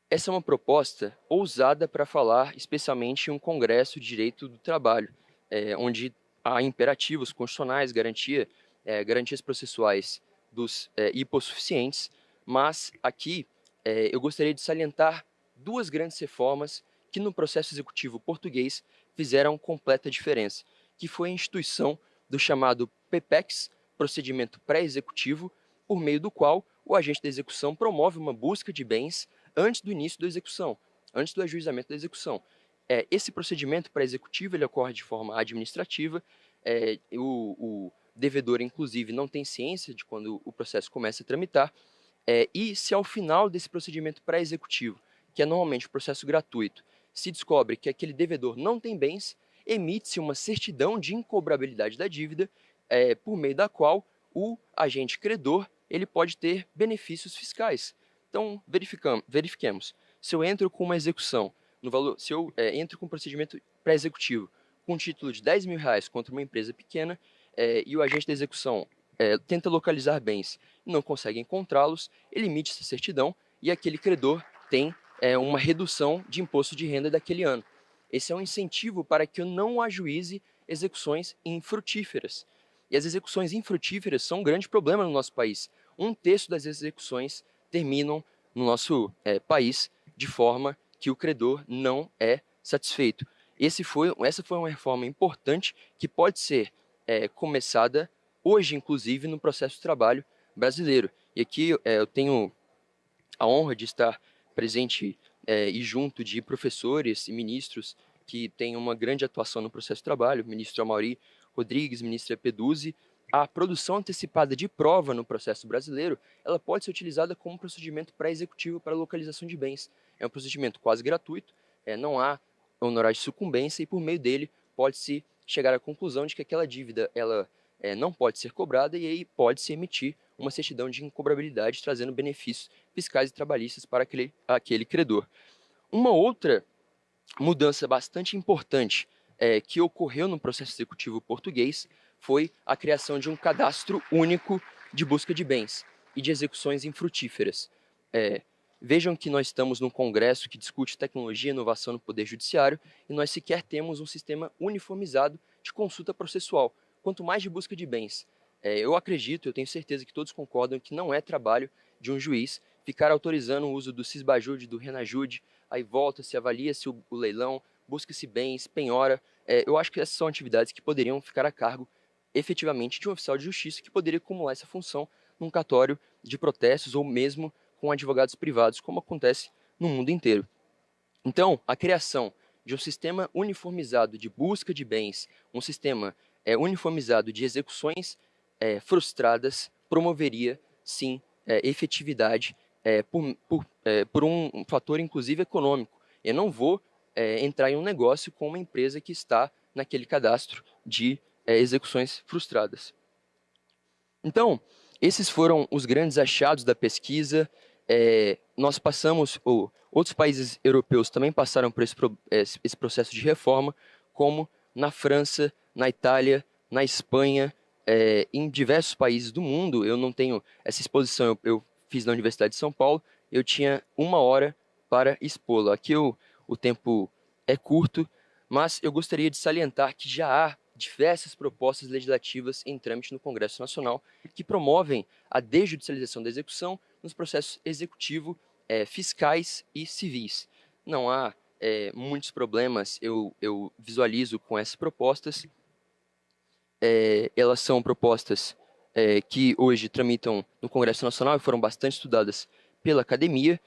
Essa é uma proposta ousada para falar especialmente em um congresso de direito do trabalho, onde há imperativos constitucionais, garantias processuais dos hipossuficientes, mas aqui eu gostaria de salientar duas grandes reformas que no processo executivo português fizeram completa diferença, que foi a instituição do chamado PPEX, procedimento pré-executivo, por meio do qual o agente da execução promove uma busca de bens antes do início da execução, antes do ajuizamento da execução. Esse procedimento pré-executivo ele ocorre de forma administrativa, o devedor, inclusive, não tem ciência de quando o processo começa a tramitar, e se ao final desse procedimento pré-executivo, que é normalmente um processo gratuito, se descobre que aquele devedor não tem bens, emite-se uma certidão de incobrabilidade da dívida, por meio da qual o agente credor ele pode ter benefícios fiscais. Então, verifiquemos. Se eu entro com uma execução, se eu entro com um procedimento pré-executivo com um título de R$10.000 contra uma empresa pequena, e o agente da execução tenta localizar bens e não consegue encontrá-los, ele emite essa certidão e aquele credor tem uma redução de imposto de renda daquele ano. Esse é um incentivo para que eu não ajuize execuções infrutíferas. E as execuções infrutíferas são um grande problema no nosso país. 1/3 das execuções terminam no nosso país de forma que o credor não é satisfeito. Essa foi uma reforma importante que pode ser começada hoje, inclusive, no processo de trabalho brasileiro. E aqui eu tenho a honra de estar presente e junto de professores e ministros que têm uma grande atuação no processo de trabalho, o ministro Amaury Rodrigues, ministra Peduzzi. A produção antecipada de prova no processo brasileiro, ela pode ser utilizada como procedimento pré-executivo para localização de bens. É um procedimento quase gratuito, não há honorário de sucumbência e por meio dele pode-se chegar à conclusão de que aquela dívida ela não pode ser cobrada e aí pode-se emitir uma certidão de incobrabilidade trazendo benefícios fiscais e trabalhistas para aquele credor. Uma outra mudança bastante importante que ocorreu no processo executivo português foi a criação de um cadastro único de busca de bens e de execuções infrutíferas. Vejam que nós estamos num congresso que discute tecnologia e inovação no Poder Judiciário e nós sequer temos um sistema uniformizado de consulta processual, quanto mais de busca de bens. Eu tenho certeza que todos concordam que não é trabalho de um juiz ficar autorizando o uso do Cisbajude, do Renajude, aí volta-se, avalia-se o leilão, busca-se bens, penhora. Eu acho que essas são atividades que poderiam ficar a cargo efetivamente de um oficial de justiça que poderia acumular essa função num cartório de protestos ou mesmo com advogados privados, como acontece no mundo inteiro. Então, a criação de um sistema uniformizado de busca de bens, um sistema uniformizado de execuções frustradas, promoveria, sim, efetividade por um fator, inclusive, econômico. Eu não vou entrar em um negócio com uma empresa que está naquele cadastro de execuções frustradas. Então, esses foram os grandes achados da pesquisa. Nós passamos, outros países europeus também passaram por esse processo de reforma, como na França, na Itália, na Espanha, em diversos países do mundo. Eu não tenho essa exposição, eu fiz na Universidade de São Paulo, eu tinha 1 hora para expô-la. Aqui o tempo é curto, mas eu gostaria de salientar que já há diversas propostas legislativas em trâmite no Congresso Nacional que promovem a desjudicialização da execução nos processos executivo, fiscais e civis. Não há muitos problemas, eu visualizo com essas propostas. Elas são propostas que hoje tramitam no Congresso Nacional e foram bastante estudadas pela academia,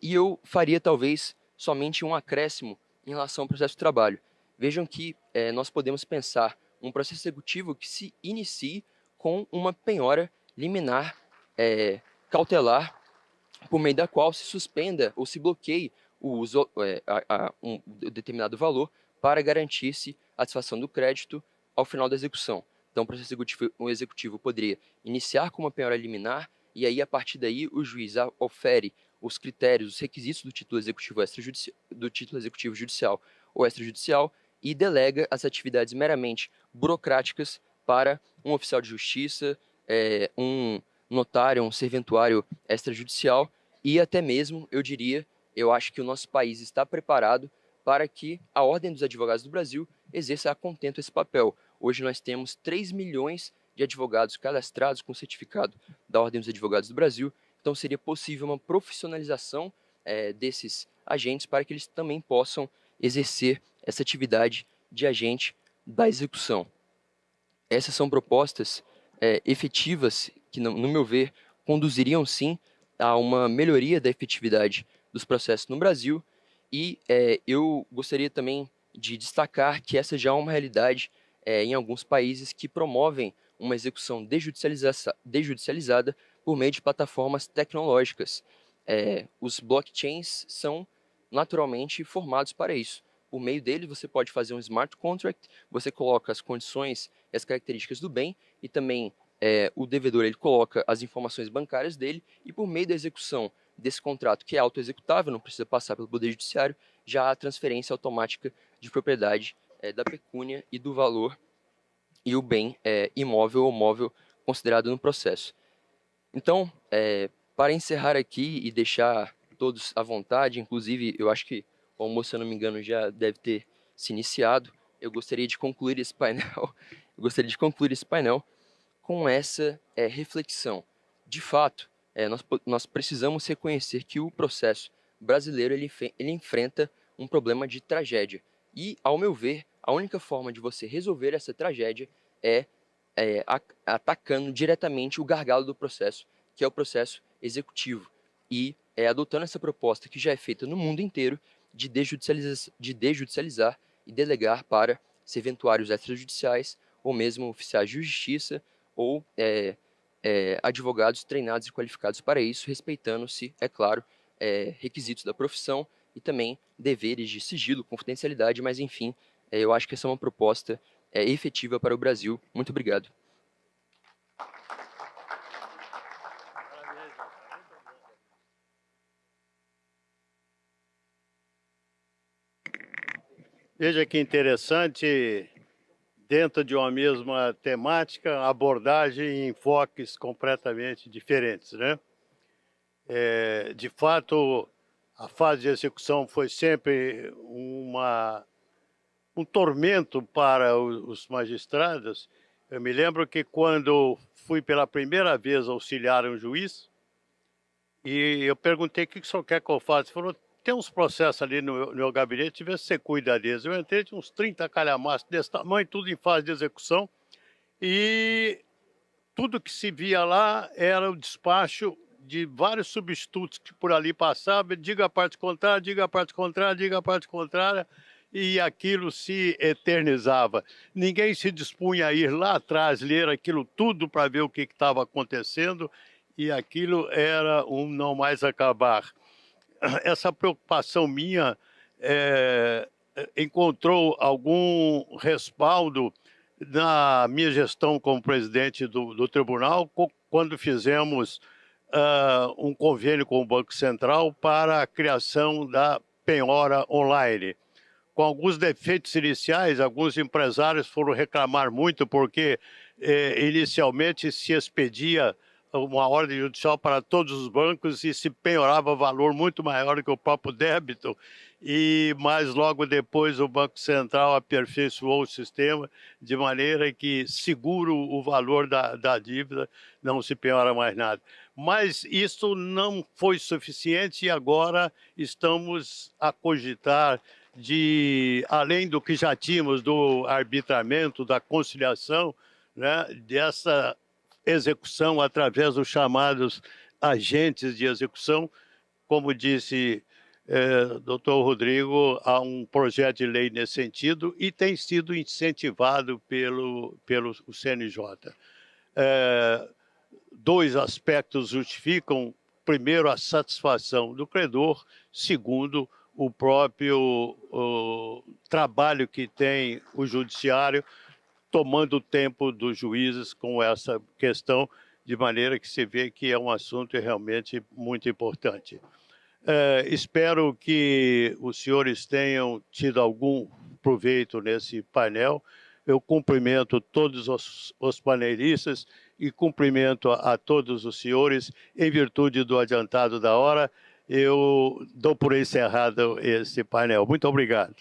e eu faria talvez somente um acréscimo em relação ao processo de trabalho. Vejam que nós podemos pensar um processo executivo que se inicie com uma penhora liminar cautelar, por meio da qual se suspenda ou se bloqueie o uso um determinado valor para garantir-se a satisfação do crédito ao final da execução. Então, o processo executivo poderia iniciar com uma penhora liminar e aí, a partir daí, o juiz ofere os critérios, os requisitos do título executivo judicial ou extrajudicial e delega as atividades meramente burocráticas para um oficial de justiça, um notário, um serventuário extrajudicial e até mesmo, eu acho que o nosso país está preparado para que a Ordem dos Advogados do Brasil exerça a contento esse papel. Hoje nós temos 3 milhões de advogados cadastrados com certificado da Ordem dos Advogados do Brasil, então seria possível uma profissionalização desses agentes para que eles também possam exercer essa atividade de agente da execução. Essas são propostas efetivas que, no meu ver, conduziriam sim a uma melhoria da efetividade dos processos no Brasil e eu gostaria também de destacar que essa já é uma realidade em alguns países que promovem uma execução desjudicializada por meio de plataformas tecnológicas. Os blockchains são naturalmente formados para isso. Por meio dele, você pode fazer um smart contract, você coloca as condições e as características do bem e também o devedor ele coloca as informações bancárias dele e por meio da execução desse contrato, que é autoexecutável, não precisa passar pelo Poder Judiciário, já há transferência automática de propriedade da pecúnia e do valor e o bem imóvel ou móvel considerado no processo. Então, para encerrar aqui e deixar todos à vontade, inclusive eu acho que o almoço, se eu não me engano, já deve ter se iniciado, eu gostaria de concluir esse painel, com essa reflexão. De fato, nós precisamos reconhecer que o processo brasileiro ele enfrenta um problema de tragédia. E, ao meu ver, a única forma de você resolver essa tragédia é atacando diretamente o gargalo do processo, que é o processo executivo. E adotando essa proposta que já é feita no mundo inteiro de desjudicializar e delegar para serventuários extrajudiciais ou mesmo oficiais de justiça ou advogados treinados e qualificados para isso, respeitando-se, é claro, requisitos da profissão e também deveres de sigilo, confidencialidade, mas enfim, eu acho que essa é uma proposta efetiva para o Brasil. Muito obrigado. Veja que interessante, dentro de uma mesma temática, abordagem e enfoques completamente diferentes, né? De fato, a fase de execução foi sempre um tormento para os magistrados. Eu me lembro que quando fui pela primeira vez auxiliar um juiz, e eu perguntei o que o senhor quer que eu faça. Ele falou, tem uns processos ali no meu gabinete, vê se você cuida deles. Eu entrei, tinha uns 30 calhamaços desse tamanho, tudo em fase de execução, e tudo que se via lá era o despacho de vários substitutos que por ali passavam, diga a parte contrária, diga a parte contrária, diga a parte contrária, e aquilo se eternizava. Ninguém se dispunha a ir lá atrás, ler aquilo tudo para ver o que estava acontecendo, e aquilo era um não mais acabar. Essa preocupação minha encontrou algum respaldo na minha gestão como presidente do tribunal, quando fizemos um convênio com o Banco Central para a criação da penhora online. Com alguns defeitos iniciais, alguns empresários foram reclamar muito porque inicialmente se expedia uma ordem judicial para todos os bancos e se penhorava valor muito maior que o próprio débito. mas logo depois o Banco Central aperfeiçoou o sistema de maneira que seguro o valor da dívida, não se penhora mais nada. Mas isso não foi suficiente e agora estamos a cogitar de, além do que já tínhamos do arbitramento, da conciliação, né, dessa execução através dos chamados agentes de execução, como disse doutor Rodrigo, há um projeto de lei nesse sentido e tem sido incentivado pelo CNJ. Dois aspectos justificam: primeiro, a satisfação do credor; segundo, o próprio trabalho que tem o judiciário, tomando o tempo dos juízes com essa questão, de maneira que se vê que é um assunto realmente muito importante. Espero que os senhores tenham tido algum proveito nesse painel. Eu cumprimento todos os painelistas e cumprimento a todos os senhores. Em virtude do adiantado da hora, eu dou por encerrado esse painel. Muito obrigado.